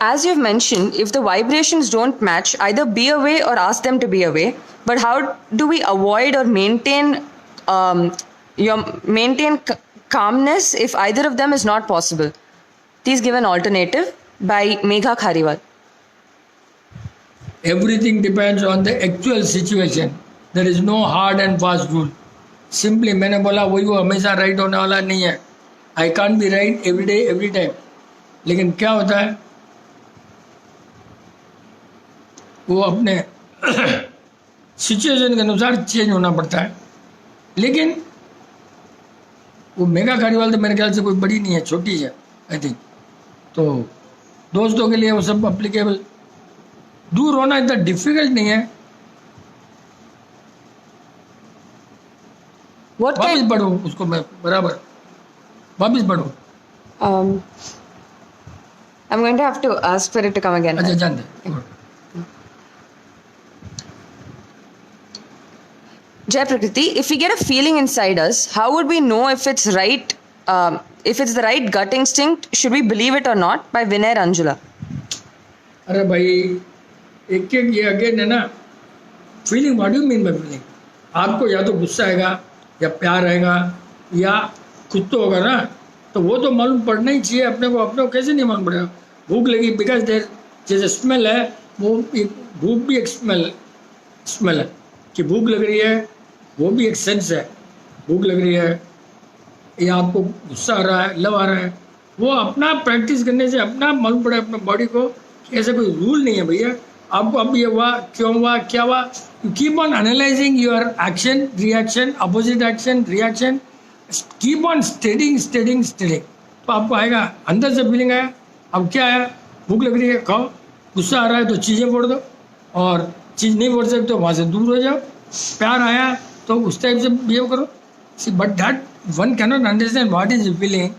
As you've mentioned, if the vibrations don't match, either be away or ask them to be away. But how do we avoid or maintain calmness if either of them is not possible? Please give an alternative by Megha Khariwal. Everything depends on the actual situation. There is no hard and fast rule. Simply मैंने बोला वही वो हमेशा right होने वाला नहीं है. आई can't B right every day every time. लेकिन क्या होता है, वो अपने सिचुएशन के अनुसार चेंज होना पड़ता है. लेकिन वो मेगा खारीवाल तो मेरे ख्याल से कोई बड़ी नहीं है, छोटी है आई थिंक. तो दोस्तों के लिए वो सब अप्लीकेबल. दूर होना इतना डिफिकल्ट नहीं है. वापिस बढ़ो उसको, मैं बराबर वापिस बढ़ो. I'm going to have to ask for it to come again. अच्छा जान दे. Jai Prakriti, if we get a feeling inside us, how would we know if it's right, if it's the right gut instinct? Should we believe it or not? By Vinay Ranjula. अरे भाई एक ये again है ना, feeling. What do mean by feeling? आपको या तो गुस्सा आएगा या प्यार आएगा या खुद तो होगा ना, तो वो तो मालूम पड़ना ही चाहिए अपने को कैसे नहीं मालूम पड़ेगा. भूख लगी, बिकॉज देर जैसे स्मेल है, वो भूख भी एक स्मेल है कि भूख लग रही है, वो भी एक सेंस है. भूख लग रही है या आपको गुस्सा आ रहा है, लव आ रहा है, वो अपना प्रैक्टिस करने से अपना मालूम पड़े अपने बॉडी को. ऐसा कोई रूल नहीं है भैया. आपको अब ये हुआ, क्यों हुआ, क्या हुआ. You keep on analysing your action, reaction, opposite action, reaction. Keep on studying. तो आपको आएगा, अंदर से फीलिंग आया. अब क्या आया, भूख लग रही है, खाओ. गुस्सा आ रहा है तो चीज़ें फोड़ दो, और चीज़ नहीं फोड़ सकते तो वहाँ से दूर हो जाओ. प्यार आया तो उस टाइप से बिहेव करो. See but that one can not understand what is feeling.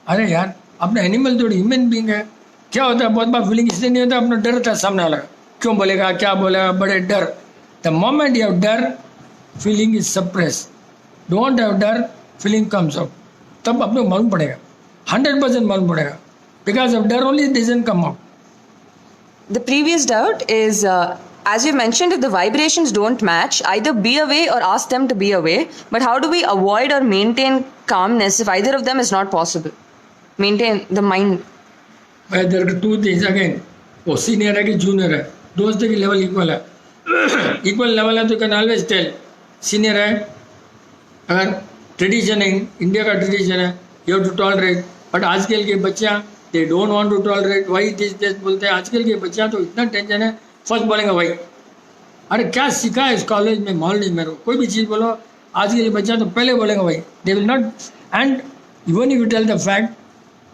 अरे यार अपने एनिमल थोड़ी ह्यूमन बीइंग है. क्या होता है बहुत बार फीलिंग इसलिए नहीं होता, अपना डर होता है सामने वाला, क्यों बोलेगा, क्या बोलेगा, बड़े डर. द मोमेंट यू हैव डर, feeling is suppress. Don't have डर, फीलिंग कम्स आउट. तब अपने को मालूम पड़ेगा, 100% मालूम पड़ेगा. बिकॉज ऑफ डर only decision come out. The previous doubt is, as you mentioned, if the vibrations don't match, either be away or ask them to be away. But how do we avoid or maintain calmness if either of them is not possible? Maintain the mind. But there are two things again. वो senior है कि junior है, दोस्त की level equal है. Equal level है तो can always tell. Senior है, अगर ट्रेडिशन है, इंडिया का ट्रेडिशन है, you have to tolerate. But आजकल के बच्चा they don't want to tolerate. वही दिस बोलते हैं. आजकल के बच्चा तो इतना टेंशन है, फर्स्ट बोलेंगे भाई अरे क्या सीखा है इस कॉलेज में, मॉल नहीं मेरे को कोई भी चीज़ बोलो. आजकल के बच्चा तो पहले बोलेंगे भाई. They will not, and even if you tell the fact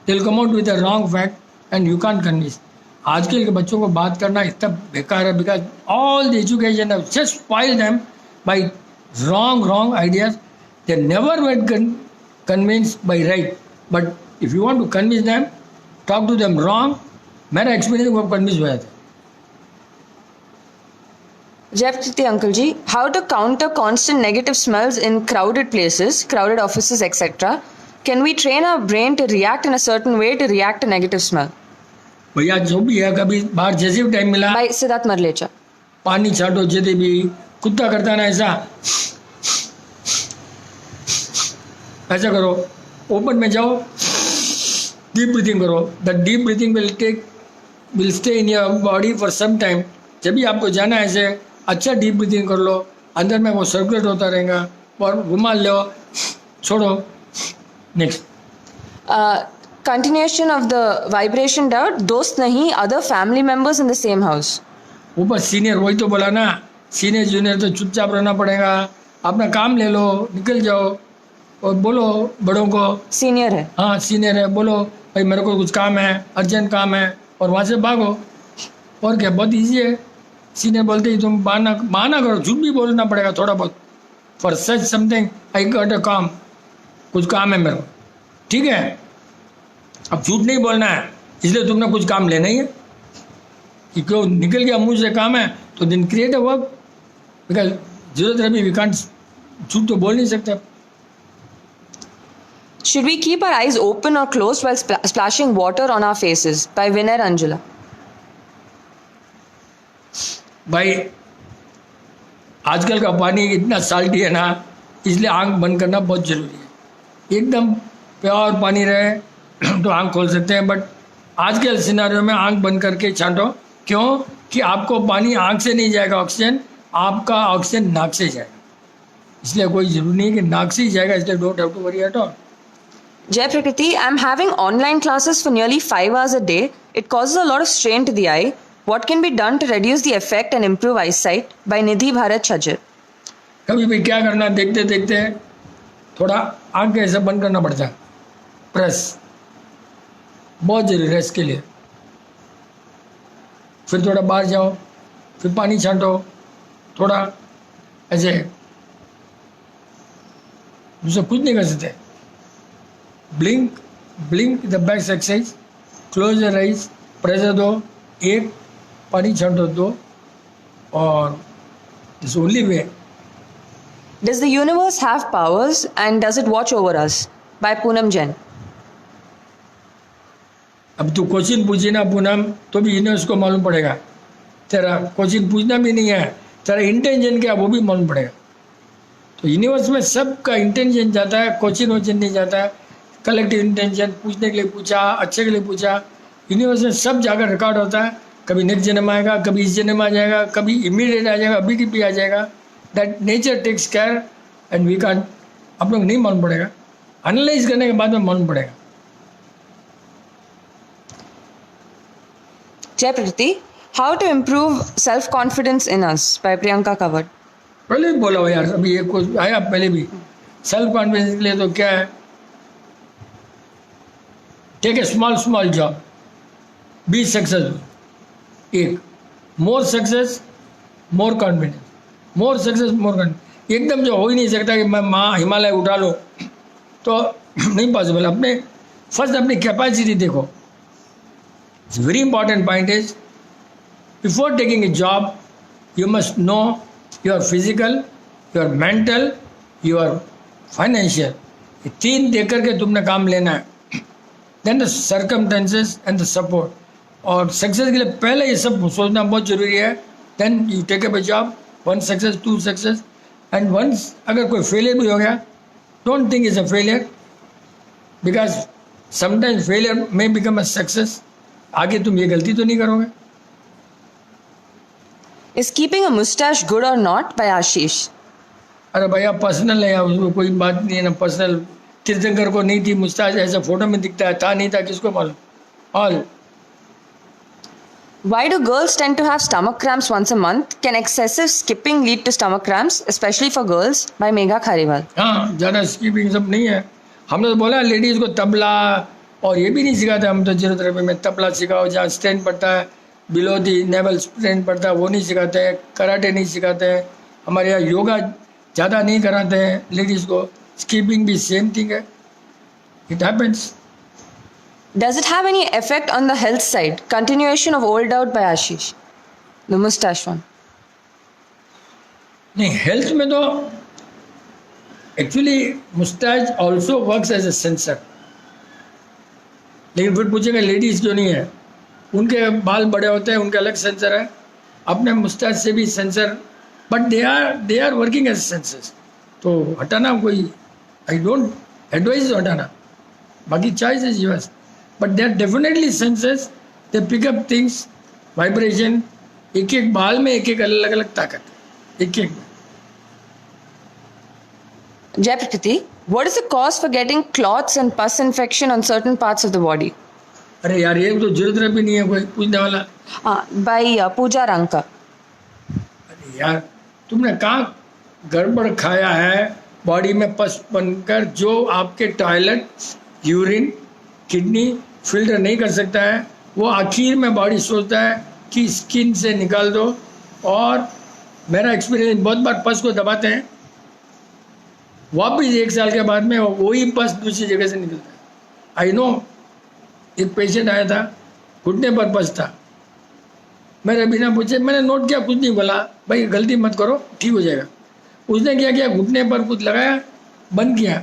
they will come out with the wrong fact and you can't convince. आजकल के बच्चों को बात करना इतना बेकार है, because all the education have just spoiled them by wrong ideas. They never wait convinced by right. But if you want to convince them, talk to them wrong. मेरा एक्सपीरियंस वो कन्विंस हुआ था. Jayapati uncle ji, how to counter constant negative smells in crowded places, crowded offices, etc. Can we train our brain to react in a certain way to react to negative smell? भैया जो भी है, कभी बाहर जैसे भी time मिला By Siddharth Marlecha. पानी छाटो. जैसे भी कुत्ता करता है ना ऐसा ऐसा करो. ओपन में जाओ, डीप ब्रीथिंग करो. The deep breathing will stay in your body for some time. जब भी आपको जाना है ऐसे अच्छा डीप ब्रीथिंग कर लो, अंदर में वो सर्कुलेट होता रहेगा. और रुमाल लो, छोड़ो. Next. Continuation of the vibration doubt. दोस्त नहीं, other family members in the same house. ऊपर सीनियर, वही तो बोला ना, सीनियर जूनियर तो चुपचाप रहना पड़ेगा. अपना काम ले लो, निकल जाओ और बोलो बड़ों को. Senior है. हाँ सीनियर है, बोलो भाई मेरे को कुछ काम है, अर्जेंट काम है, और वहाँ से भागो. और क्या, बहुत ईजी है. सीनियर बोलते ही तुम बहाना करो, झूठ भी बोलना पड़ेगा थोड़ा बहुत. For such something I got a काम, कुछ काम है मेरे को, ठीक है. अब झूठ नहीं बोलना है, इसलिए तुमने कुछ काम लेना ही है. कि क्यों निकल गया मुंह से काम है तो दिन क्रिएट अ वर्क. बिकॉज जरूरत है, वी कांट, झूठ तो बोल नहीं सकते. Should we keep our eyes open or closed while splashing water on our faces? By Vinay Anjula. भाई आजकल का पानी इतना साल्टी है ना, इसलिए आंख बंद करना बहुत ज़रूरी है. एकदम प्योर पानी रहे तो आंख खोल सकते हैं. बट आज के सिनारियो में आंख बंद करके छांटो. क्यों? कि आपको पानी आंख से नहीं जाएगा ऑक्सीजन, आपका ऑक्सीजन नाक से जाएगा. इसलिए कोई ज़रूरी नहीं कि नाक से ही जाएगा, इसलिए don't have to worry at all. Jai Prakriti, I'm having online classes for nearly 5 hours a day. It causes a lot of strain to the eye. What can be done to reduce the effect and improve eyesight? By Nidhi Bharat Chhajjar. कभी भी क्या करना, देखते देखते थोड़ा आंख ऐसा बंद करना पड़ता है. प्रेस बहुत जरूरी है इसके लिए. फिर थोड़ा बाहर जाओ, फिर पानी छांटो, थोड़ा ऐसे, दूसरा कुछ नहीं कर सकते. Blink the best exercise. Close your eyes, pressure दो, एक पानी छांटो दो, और this only way. Does the universe have powers and does it watch over us? By Poonam Jain. अब तू क्वेश्चन पूछी ना पूनम, तो भी यूनिवर्स को मालूम पड़ेगा. तेरा क्वेश्चन पूछना भी नहीं है, तेरा इंटेंशन क्या वो भी मालूम पड़ेगा. तो यूनिवर्स में सबका इंटेंशन जाता है, क्वेश्चन वोश्चन नहीं जाता है. कलेक्टिव इंटेंशन पूछने के लिए पूछा, अच्छे के लिए पूछा. यूनिवर्स में सब जाकर रिकॉर्ड होता है. कभी नेक्स्ट जन्म आएगा, कभी इस जन्म आ जाएगा, कभी इमीडिएट आ जाएगा, अभी की भी आ जाएगा. That nature takes care and we can't. आप लोग नहीं मालूम पड़ेगा, एनालाइज करने के बाद में मालूम पड़ेगा. Jai Prakriti, how to improve self-confidence in us? By Priyanka Kawad. पहले भी बोला हो यार, अभी ये कुछ आया पहले भी. सेल्फ कॉन्फिडेंस के लिए तो क्या है, take a small job, be successful. एक more success more confidence, more success more confidence. एकदम जो हो ही नहीं सकता कि मैं हिमालय उठा लो, तो नहीं पॉसिबल. फर्स्ट अपनी कैपेसिटी देखो. Very important point is before taking a job you must know your physical, your mental, your financial. ये तीन देख करके तुमने काम लेना है. Then the circumstances and the support. और सक्सेस के लिए पहले ये सब सोचना बहुत ज़रूरी है. Then you take up a job, 1 success, 2 success, and once अगर कोई फेलियर भी हो गया, don't think is a failure, because sometimes failure may become a success. आगे तुम ये गलती तो नहीं करोगे. Is keeping a mustache good or not by Ashish? अरे भैया पर्सनल है यार, उसमें कोई बात नहीं है ना. पर्सनल तीर्थंकर को नहीं थी मुस्ताज, ऐसा फोटो में दिखता है, था नहीं था किसको मालूम. All Why do girls tend to have stomach cramps once a month? Can excessive skipping lead to stomach cramps, especially for girls? By Megha Khariwal. हाँ, ज़्यादा स्कीपिंग सब नहीं है. हमने तो बोला लेडीज़ को तबला और ये भी नहीं सिखाते. हम तो जीरोथेरेपी में तबला सिखाओ, जहाँ स्ट्रेन पड़ता है, बिलो दी नेवल स्ट्रेन पड़ता है, वो नहीं सिखाते हैं. कराटे नहीं सिखाते हैं. हमारे यहाँ योगा ज़्यादा नहीं कराते हैं लेडीज़ को. स्कीपिंग भी सेम थिंग है. It happens. Does it have any effect on the health side? Continuation of old out by Ashish. The mustache one. नहीं, हेल्थ में तो actually mustache also works as a sensor. लेकिन फिर पूछेंगे ladies क्यों नहीं है. उनके बाल बड़े होते हैं, उनके अलग सेंसर है. अपने मुस्टैच से भी sensor, but they are working as sensors. तो हटाना कोई, आई डोंट एडवाइज हटाना. बाकी choice is yours, but they are definitely sensors. They pick up things, vibration. एक एक बाल में एक एक अलग अलग ताकत, एक एक. Jai Prakriti, what is the cause for getting clots and pus infection on certain parts of the body? अरे यार, ये तो जरूरत भी नहीं है कोई पूछने वाला. By Pooja Ranka. अरे यार, तुमने कहाँ गड़बड़ खाया है. बॉडी में पस बनकर जो आपके टॉयलेट, यूरिन, किडनी फिल्टर नहीं कर सकता है, वो आखिर में बॉडी सोचता है कि स्किन से निकाल दो. और मेरा एक्सपीरियंस, बहुत बार पस को दबाते हैं, वापिस 1 साल के बाद में वही पस दूसरी जगह से निकलता है. I know. एक पेशेंट आया था, घुटने पर पस था. मेरे बिना पूछे मैंने नोट किया, कुछ नहीं बोला. भाई गलती मत करो, ठीक हो जाएगा. उसने क्या किया, घुटने पर कुछ लगाया, बंद किया.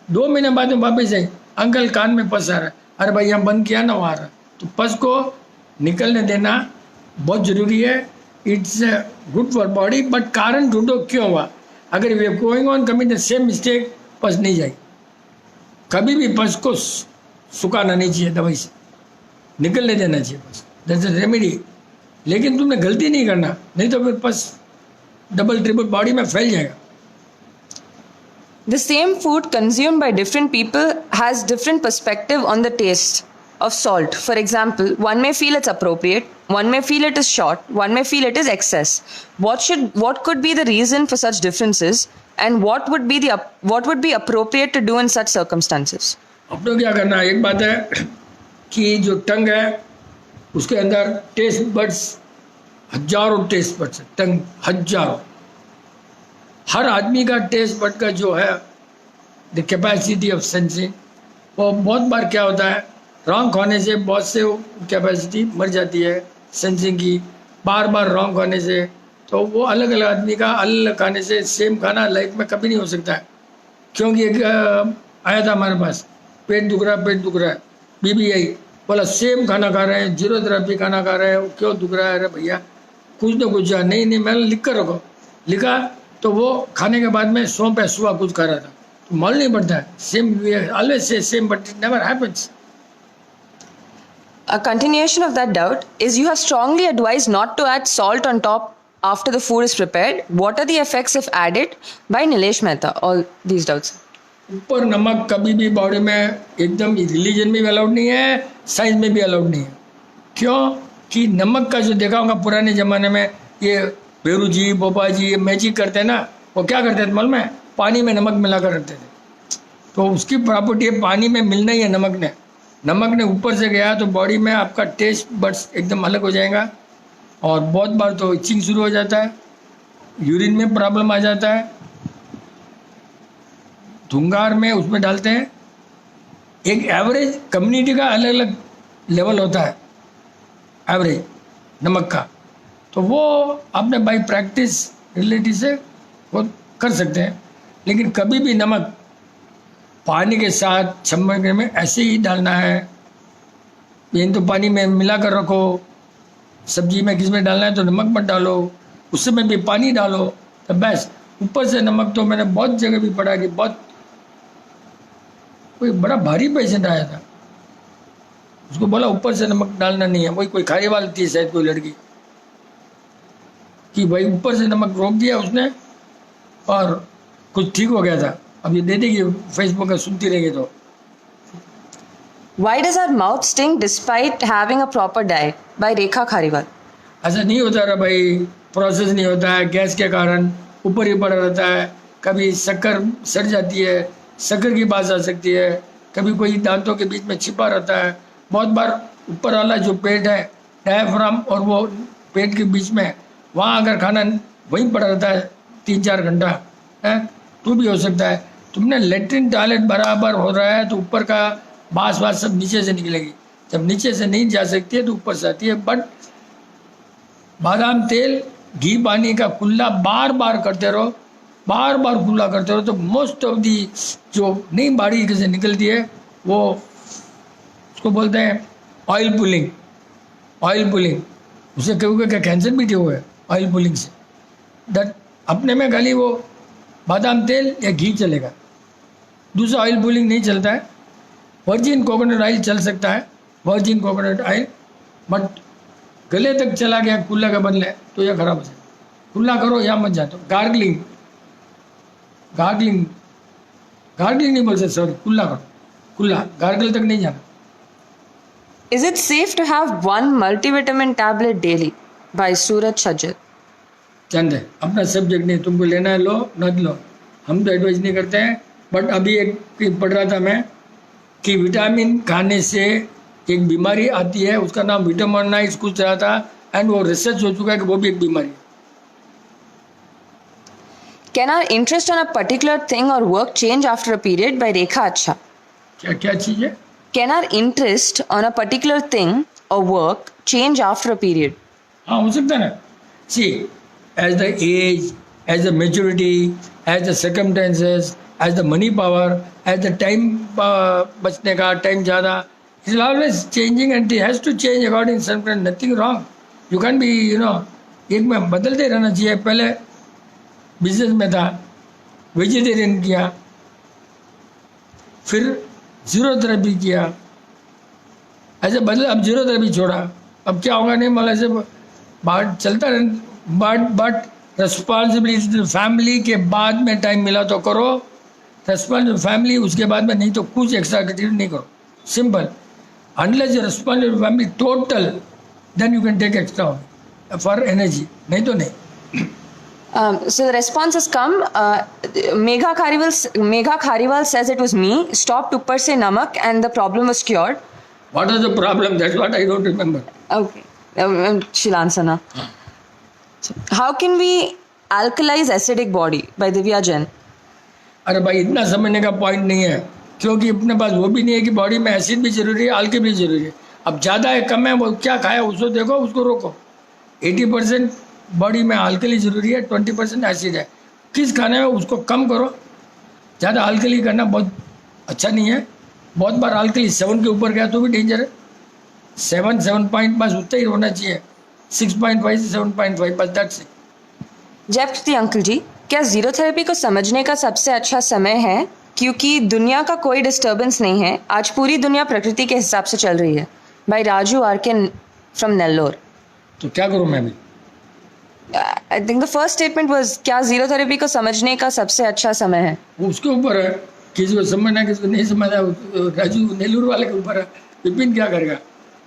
2 महीने बाद में वापस आई, अंकल कान में पस आ रहा है. अरे भाई यहाँ बंद किया ना, वो आ रहा है. तो पस को निकलने देना बहुत ज़रूरी है. It's good for body. But कारण ढूंढो क्यों हुआ. अगर we are going on coming the same mistake, पस नहीं जाएगी. कभी भी पस को सुखाना नहीं चाहिए, दवाई से निकलने देना चाहिए. पस दैट्स अ रेमेडी. लेकिन तुमने गलती नहीं करना, नहीं तो फिर पस डबल ट्रिपल बॉडी में फैल जाएगा. The same food consumed by different people has different perspective on the taste of salt. For example, one may feel it's appropriate, one may feel it is short, one may feel it is excess. What could be the reason for such differences, and what would be appropriate to do in such circumstances? अब तो क्या करना है, एक बात है कि जो टंग है उसके अंदर टेस्ट बड्स, हजारों टेस्ट बड्स है. टंग हजारों. हर आदमी का टेस्ट बड का जो है द कैपेसिटी ऑफ सेंसिंग, वो बहुत बार क्या होता है, रॉन्ग खाने से बहुत से कैपेसिटी मर जाती है सेंसिंग की. बार बार रॉन्ग खाने से, तो वो अलग अलग आदमी का अलग खाने से सेम खाना लाइफ में कभी नहीं हो सकता है. क्योंकि एक आया था हमारे पास, पेट दुख रहा है, बीबी आई, बोला सेम खाना खा रहे हैं, जीरोथेरेपी खाना खा रहे हैं, क्यों दुख रहा है. अरे भैया कुछ ना कुछ, नहीं मैंने लिख कर रखो. लिखा तो वो खाने के बाद में सौंप है, सुबह कुछ खा रहा था. तो मालूम नहीं पड़ता है. Same always say same, but it never happens. A continuation of that doubt is you have strongly advised not to add salt on top after the food is prepared. What are the effects if added? By Nilesh Mehta. All these doubts. ऊपर नमक कभी भी body में एकदम religion में भी allowed नहीं है, साइंस में भी अलाउड नहीं है. क्यों कि नमक का जो देखा होगा पुराने ज़माने में, ये बेरू जी, बोपा जी, ये मैजिक करते हैं ना, वो क्या करते थे मालूम है, पानी में नमक मिला कर रखते थे. तो उसकी प्रॉपर्टी है, पानी में मिलना ही है नमक ने ऊपर से गया तो बॉडी में आपका टेस्ट बड्स एकदम अलग हो जाएगा. और बहुत बार तो इचिंग शुरू हो जाता है, यूरिन में प्रॉब्लम आ जाता है. धुंगार में उसमें डालते हैं. एक एवरेज कम्युनिटी का अलग अलग लेवल होता है, एवरेज नमक का. तो वो आपने बाई प्रैक्टिस रिलेटिव से वो कर सकते हैं. लेकिन कभी भी नमक पानी के साथ चम्मच में ऐसे ही डालना है. इन तो पानी में मिला कर रखो, सब्जी में किस में डालना है तो नमक मत डालो, उस समय भी पानी डालो तो बस। ऊपर से नमक तो मैंने बहुत जगह भी पढ़ा कि बहुत, कोई बड़ा भारी पेशेंट आया था, उसको बोला ऊपर से नमक डालना नहीं है, वही कोई खाने वाली थी शायद कोई लड़की, कि भाई ऊपर से नमक रोक दिया उसने और कुछ ठीक हो गया था। अब ये दे देगी फेसबुक पर सुनती रहेगी तो। Why does our mouth sting despite having a proper diet? By Rekha Khariwal. ऐसा नहीं होता रहा भाई, प्रोसेस नहीं होता है, गैस के कारण ऊपर ही पड़ा रहता है, कभी शक्कर सड़ जाती है, शक्कर की बात आ सकती है, कभी कोई दांतों के बीच में छिपा रहता है, बहुत बार ऊपर वाला जो पेट है डायफ्राम और वो पेट के बीच में, वहाँ अगर खाना वहीं पड़ा रहता है 3-4 घंटा है तो भी हो सकता है। तुमने लेट्रिन टॉयलेट बराबर हो रहा है तो ऊपर का बास वास सब नीचे से निकलेगी, जब नीचे से नहीं जा सकती है तो ऊपर से आती है। बट बादाम तेल घी पानी का कुल्ला बार बार करते रहो, बार बार कुल्ला करते रहो, तो मोस्ट ऑफ दी जो नहीं बारीक से निकलती है वो उसको बोलते हैं ऑयल पुलिंग। ऑयल पुलिंग उसे कभी क्या कैंसर भी ठीक हुआ है ऑयल पुलिंग से। दैट अपने में खाली वो बादाम तेल या घी चलेगा, दूसरा ऑयल पुलिंग नहीं चलता है। वर्जिन कोकोनट ऑयल चल सकता है, वर्जिन कोकोनट ऑयल, बट गले तक चला गया कुल्ला का बदले तो यह खराब हो जाए। कुल्ला करो या मत जातो। गार्गलिंग, गार्गलिंग, गार्गलिंग नहीं बोल सकते, सॉरी, कुल्ला करो, कुल्ला, गार्गल तक नहीं जाना। Is it safe to have one multivitamin tablet daily? By Suraj Shajjad. चंद है अपना सब्जेक्ट नहीं, तुमको लेना है लो, न लो, हम तो एडवाइस नहीं करते हैं। बट अभी एक पढ़ रहा था मैं कि विटामिन खाने से एक बीमारी आती है, उसका नाम विटामिनाइज कुछ रहा था, एंड वो रिसर्च हो चुका है कि वो भी एक बीमारी है। Can our interest on a particular thing or work change after a period? By Rekha Acha. क्या क्या चीज़ है? Can our interest on a particular thing or work change after a period? हाँ, हो सकता है ना। See as the age, as the maturity, as the circumstances, as the money power, as the time बचने का टाइम ज़्यादा, it is always changing and it has to change according circum, nothing wrong. You can be एक में बदलते रहना चाहिए। पहले business में था, वेजिटेरियन किया, फिर जीरो थेरेपी किया, ऐसे बदले, अब जीरो थेरेपी छोड़ा, अब क्या होगा नहीं मालूम, ऐसे बात चलता रहे। बट रिस्पॉन्सिबिलिटी फैमिली के बाद में टाइम मिला तो करो, रिस्पॉन्सिबिलिटी फैमिली उसके बाद में, नहीं तो कुछ एक्स्ट्रा एक्टिविटी नहीं करो, simple. Unless responsibility family total, then you can take extra for energy, नहीं तो नहीं। So the response has come. Megha Khariwal says it was me. Stopped Uppar se namak and the problem was cured. What is the problem? That's what I don't remember. Okay. She'll answer now. How can we alkalize acidic body? By Divya Jain. अरे भाई इतना समझने का point नहीं है, क्योंकि अपने पास वो भी नहीं है कि बॉडी में एसिड भी जरूरी है, अल्कली भी जरूरी है। अब ज़्यादा है कम है, वो क्या खाया उसको देखो, उसको रोको। 80% बॉडी में अल्कली जरूरी है, 20% एसिड है। किस खाने में उसको कम करो, ज़्यादा अल्कली करना बहुत अच्छा नहीं है। बहुत बार अल्कली 7 के ऊपर गया तो भी डेंजर है। 7 पॉइंट बस उतना ही होना चाहिए, 6.5 से 7.5 बस, दैट्स इट। जयप्रति अंकल जी, क्या जीरो थेरेपी को समझने का सबसे अच्छा समय है क्योंकि दुनिया का कोई डिस्टर्बेंस नहीं है, आज पूरी दुनिया प्रकृति के हिसाब से चल रही है? By Raju R K. From Nellore. तो क्या करूँ मैं अभी? I think the first statement was क्या जीरो थेरेपी को समझने का सबसे अच्छा समय है? वो उसके ऊपर है, किसी को समझना किसी को नहीं समझना, राजू नेल्लूर वाले के ऊपर है। विपिन क्या करेगा?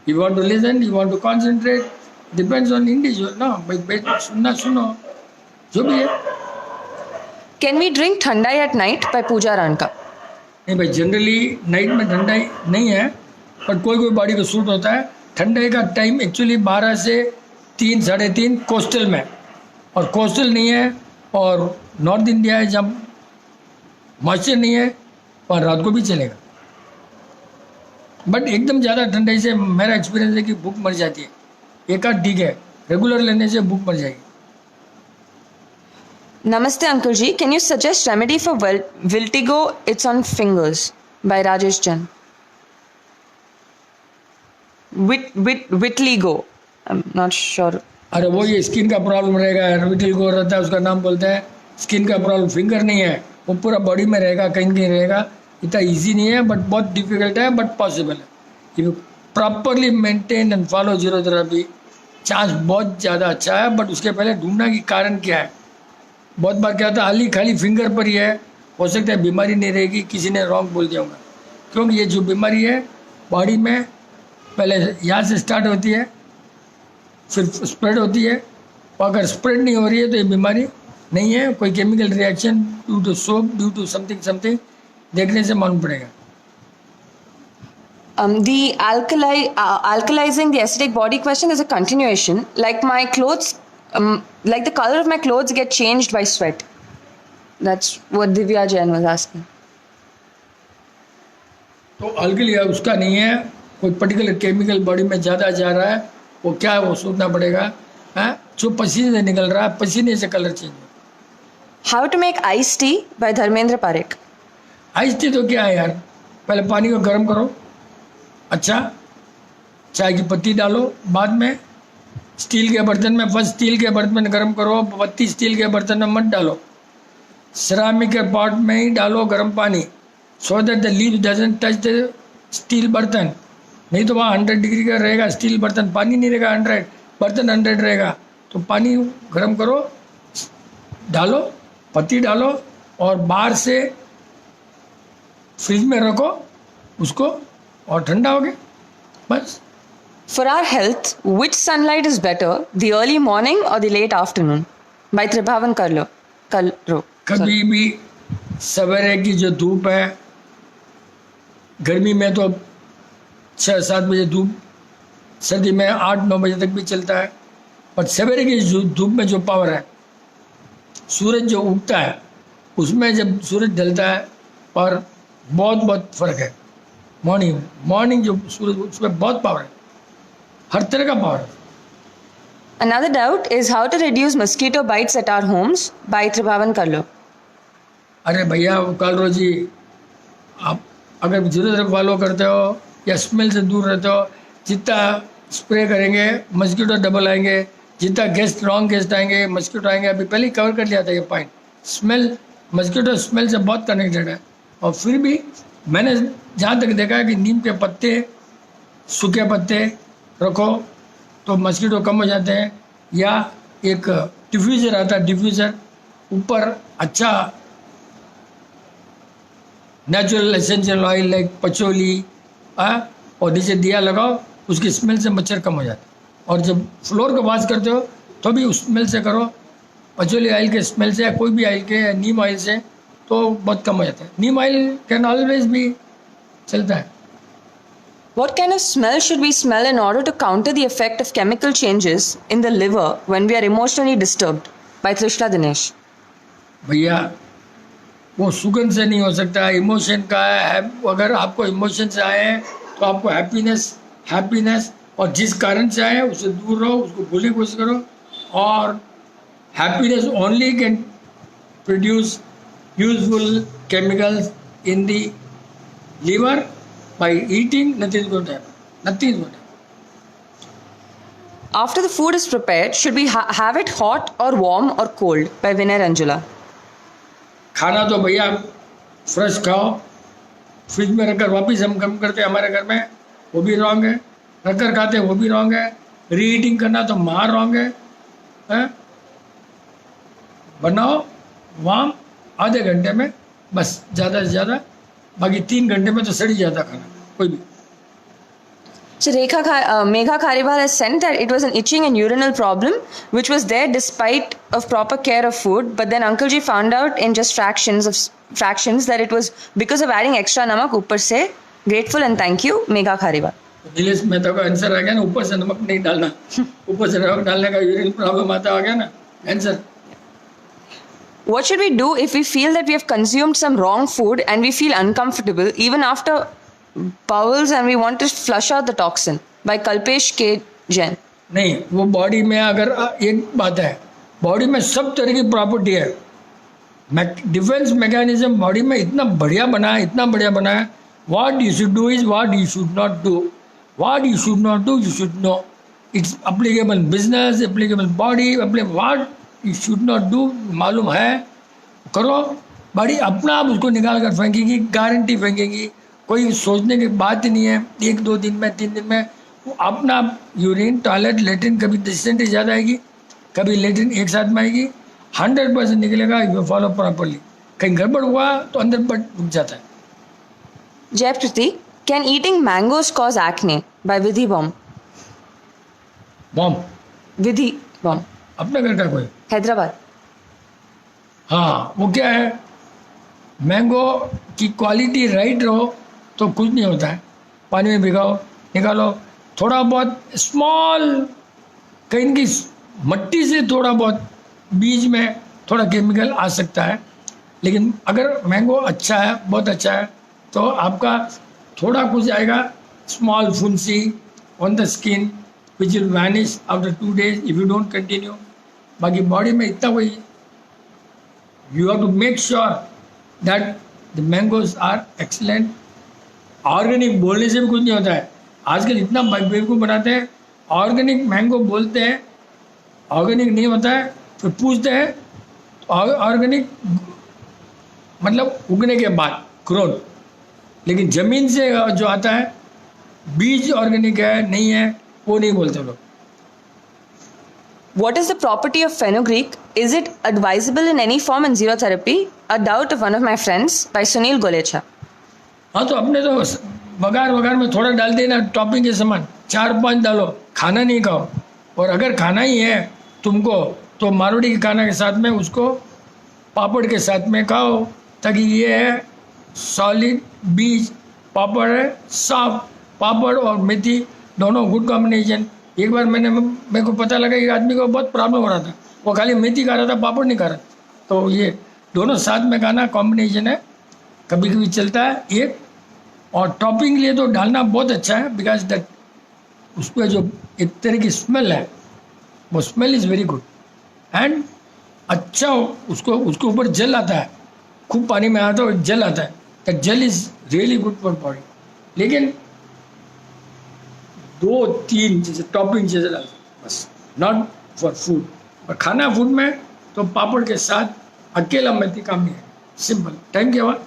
You want to listen, you want to concentrate, depends on individual ना। भाई सुनना सुनो, जो भी है। Can we drink thandai at night? By Pooja Ranka. नहीं भाई, जनरली नाइट में ठंडाई नहीं है, पर कोई कोई बॉडी को सूट होता है। ठंडाई का टाइम एक्चुअली 12 से 3, 3:30 कोस्टल में, और कोस्टल नहीं है और नॉर्थ इंडिया है जब मॉइस्चर नहीं है, और रात को भी चलेगा। बट एकदम ज़्यादा ठंडाई से मेरा एक्सपीरियंस है कि भूख मर जाती है। एक आध ठीक है, रेगुलर लेने से भूख मर जाएगी। नमस्ते uncle ji, can you suggest remedy for विल्टिगो? It's on fingers. By Rajesh Jain. Vitiligo. I'm not sure. अरे वो ये स्किन का प्रॉब्लम रहेगा, विटिलिगो रहता है, उसका नाम बोलते हैं स्किन का प्रॉब्लम। फिंगर नहीं है, वो पूरा बॉडी में रहेगा, कहीं कहीं रहेगा। इतना इजी नहीं है, बट बहुत डिफिकल्ट है, बट पॉसिबल है। If you properly maintain and follow zero therapy, chance बहुत ज़्यादा अच्छा है। बट उसके पहले ढूंढना कि कारण क्या है। बहुत बार क्या होता है, खाली फिंगर पर ही है, हो सकता है बीमारी नहीं रहेगी, किसी ने रॉन्ग बोल दिया होगा। क्योंकि ये जो बीमारी है बॉडी में पहले यहाँ से स्टार्ट होती है, फिर स्प्रेड होती है, और अगर स्प्रेड नहीं हो रही है तो ये बीमारी नहीं है। कोई chemical reaction due to soap, due to something देखने से मालूम पड़ेगा। The alkalizing the acidic body question is a continuation. Like my clothes, like the color of my clothes get changed by sweat. That's what Divya Jain was asking. तो alkali उसका नहीं है, कोई particular chemical body में ज़्यादा जा रहा है, वो क्या है वो सोचना पड़ेगा। हाँ, जो पसीने से निकल रहा है, पसीने से कलर चेंज हो। How to make iced tea by Dharmendra Parekh. Ice tea तो क्या है यार, पहले पानी को गर्म करो, अच्छा चाय की पत्ती डालो, बाद में स्टील के बर्तन में, फर्स्ट स्टील के बर्तन में गर्म करो, पत्ती स्टील के बर्तन में मत डालो, सिरामिक के पॉट में ही डालो गर्म पानी, so that the leaves doesn't touch the steel बर्तन। नहीं तो वहाँ 100 डिग्री का रहेगा स्टील बर्तन, पानी नहीं रहेगा 100, बर्तन 100 रहेगा। तो पानी गर्म करो, डालो, पत्ती डालो, और बाहर से फ्रिज में रखो उसको, और ठंडा हो गया बस। For our health, which sunlight is better, the early morning or the late afternoon? By Tribhavan Kalro. कभी भी सवेरे की जो धूप है, गर्मी में तो 6-7 बजे धूप, सर्दी में 8-9 बजे तक भी चलता है। पर सवेरे की जो धूप में जो पावर है, सूरज जो उगता है उसमें जब सूरज ढलता है, और बहुत फर्क है। मॉर्निंग जो सूरज, उसमें बहुत पावर है, हर तरह का पावर है। Another doubt is how to reduce mosquito bites at our homes by Tribhavan Kalro. अरे भैया कालरो जी, आप अगर ज़रूरत फॉलो करते हो या स्मेल से दूर रहते हो, जितना स्प्रे करेंगे मस्कीटो डबल आएंगे, जितना रॉन्ग गेस्ट आएंगे मस्कीटो आएंगे। अभी पहले ही कवर कर लिया था ये पॉइंट। स्मेल, मस्कीटो स्मेल से बहुत कनेक्टेड है। और फिर भी मैंने जहाँ तक देखा है कि नीम के पत्ते, सूखे पत्ते रखो तो मस्कीटो कम हो जाते हैं। या एक डिफ्यूज़र आता है, डिफ्यूज़र ऊपर अच्छा natural essential oil like patchouli, और नीचे दिया लगाओ, उसकी स्मेल से मच्छर कम हो जाता है। और जब फ्लोर को वॉश करते हो तो भी उस स्मेल से करो, पचोली ऑयल के स्मेल से या कोई भी ऑयल के, या नीम ऑयल से, तो बहुत कम हो जाता है। नीम ऑयल कैन ऑलवेज भी चलता है। What kind of smell should we smell in order to counter the effect of chemical changes in the liver when we are emotionally disturbed? By Trishna Dinesh. भैया वो सुगंध से नहीं हो सकता, इमोशन का है। अगर आपको इमोशन से आए हैं तो आपको हैप्पीनेस और जिस कारण से आए उससे दूर रहो, उसको भूलने की कोशिश करो। और happiness only can produce useful chemicals in the liver. By eating, nothing is going to happen. Nothing is going to happen. After the food is prepared, should we have it hot or warm or cold? By Vinay Ranjula. खाना तो भैया fresh खाओ, fridge में रखकर वापस हम कम करते हैं हमारे घर में, वो भी रॉन्ग है। रखकर खाते हैं वो भी रॉन्ग है। रीहीटिंग करना तो महा रॉन्ग है। बनाओ वार्म आधे घंटे में बस, ज़्यादा से ज़्यादा, बाकी 3 घंटे में तो सड़ ही जाता खाना कोई भी। So Megha Khariwal has sent that it was an itching and urinal problem which was there despite of proper care of food, but then Uncle Ji found out in just fractions that it was because of adding extra namak upar se. Grateful and thank you, Megha Khariwal. Nilesh Mehta का answer आ गया ना, ऊपर से नमक नहीं डालना। ऊपर से नमक डालने का यूरिन प्रॉब्लम आता आ गया ना answer. What should we do if we feel that we have consumed some wrong food and we feel uncomfortable even after bowels and we want to flush out the toxin? By Kalpesh K. Jain. नहीं, वो body में अगर एक बात है, body में सब तरह की प्रॉपर्टी है। डिफेंस मैकेनिज्म बॉडी में इतना बढ़िया बना है, इतना बढ़िया बना है। What you should do is what you should not do. What you should not do, you should know. It's applicable business, applicable body, applicable what you should not do. मालूम है, करो. बॉडी अपना आप उसको निकाल कर फेंकेगी, गारंटी फेंकेगी. कोई सोचने की बात ही नहीं है. 1-2 दिन में, 3 दिन में वो अपना यूरिन, टॉयलेट, लेटरिन, कभी डिसेंट्री ज़्यादा आएगी, कभी लेटरिन एक साथ में आएगी. 100% निकलेगा. You follow properly. कहीं गड़बड़ हुआ तो अंदर बट रुक जाता है. Jaypriti, can eating mangoes cause acne? By Vidhi Bomb. Bomb Vidhi Bomb. अपने घर का कोई. Hyderabad. हाँ, वो क्या है, मैंगो की क्वालिटी राइट रहो तो कुछ नहीं होता है. पानी में भिगाओ, निकालो. थोड़ा बहुत स्मॉल कहीं की मट्टी से थोड़ा बहुत बीज में थोड़ा केमिकल आ सकता है. लेकिन अगर मैंगो अच्छा है, बहुत अच्छा है, तो आपका थोड़ा कुछ आएगा. स्मॉल फुंसी on the skin which will vanish after 2 days if you don't continue. बाकी बॉडी में इतना कोई, you have to make sure that the mangoes are excellent. Organic बोलने से भी कुछ नहीं होता है. आजकल इतना बेवकूफ़ बनाते हैं. ऑर्गेनिक मैंगो बोलते हैं, ऑर्गेनिक नहीं होता है. फिर पूछते हैं ऑर्गेनिक मतलब उगने के बाद ग्रोथ, लेकिन ज़मीन से जो आता है बीज ऑर्गेनिक है नहीं है वो नहीं बोलते लोग. What is the property of fenugreek? Is it advisable in any form in zero therapy? A doubt of one of my friends by Sunil Golecha. हाँ, तो अपने तो बघार में थोड़ा डाल देना, टॉपिंग के समान 4-5 डालो. खाना नहीं खाओ. और अगर खाना ही है तुमको तो मारवाड़ी के खाना के साथ में उसको पापड़ के साथ में खाओ, ताकि ये है सॉलिड बीज, पापड़ है साफ. पापड़ और मेथी दोनों गुड कॉम्बिनेशन. एक बार मेरे को पता लगा एक आदमी को बहुत प्रॉब्लम हो रहा था, वो खाली मेथी खा रहा था, पापड़ नहीं खा रहा. तो ये दोनों साथ में खाना कॉम्बिनेशन है, कभी कभी चलता है एक. और टॉपिंग लिए तो डालना बहुत अच्छा है, बिकॉज दैट उसमें जो एक तरह की स्मेल है, वो smell is very good. And अच्छा उसके ऊपर जल आता है, खूब पानी में आता है और जल आता है. दैट जल is really good for body. लेकिन 2-3 जैसे टॉपिंग जैसे डालते बस, नॉट फॉर फूड. और खाना फूड में तो पापड़ के साथ अकेला मेथी काम नहीं है. सिंपल. टाइम क्या हुआ?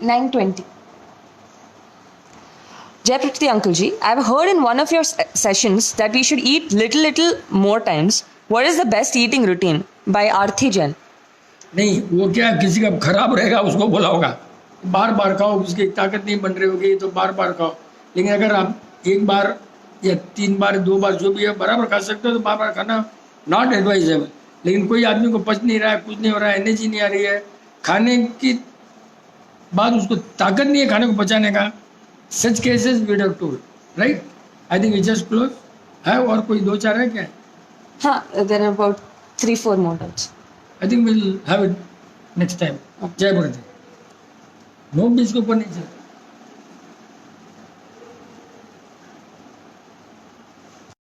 9:20. Jaypriti Uncle Ji, I've heard in one of your sessions that we should eat little more times. What is the best eating routine? By Arthi Jain. नहीं, वो क्या किसी का खराब रहेगा उसको बोला होगा बार बार खाओ, उसकी ताकत नहीं बन रही होगी तो बार बार खाओ. लेकिन अगर आप एक बार या 3 बार 2 बार जो भी है बराबर खा सकते हो तो बार बार खाना नॉट एडवाइजेबल. लेकिन कोई आदमी को पच नहीं रहा है, कुछ नहीं हो रहा है, एनर्जी नहीं आ रही है, खाने की बाद उसको ताकत नहीं है खाने को पचाने का, such cases we have told, right? I think we just close. है और कोई 2-4 है क्या? हाँ, there are about 3-4 more doubts. I think will have it next time. जय भारत. नो बीच के ऊपर नहीं चलता.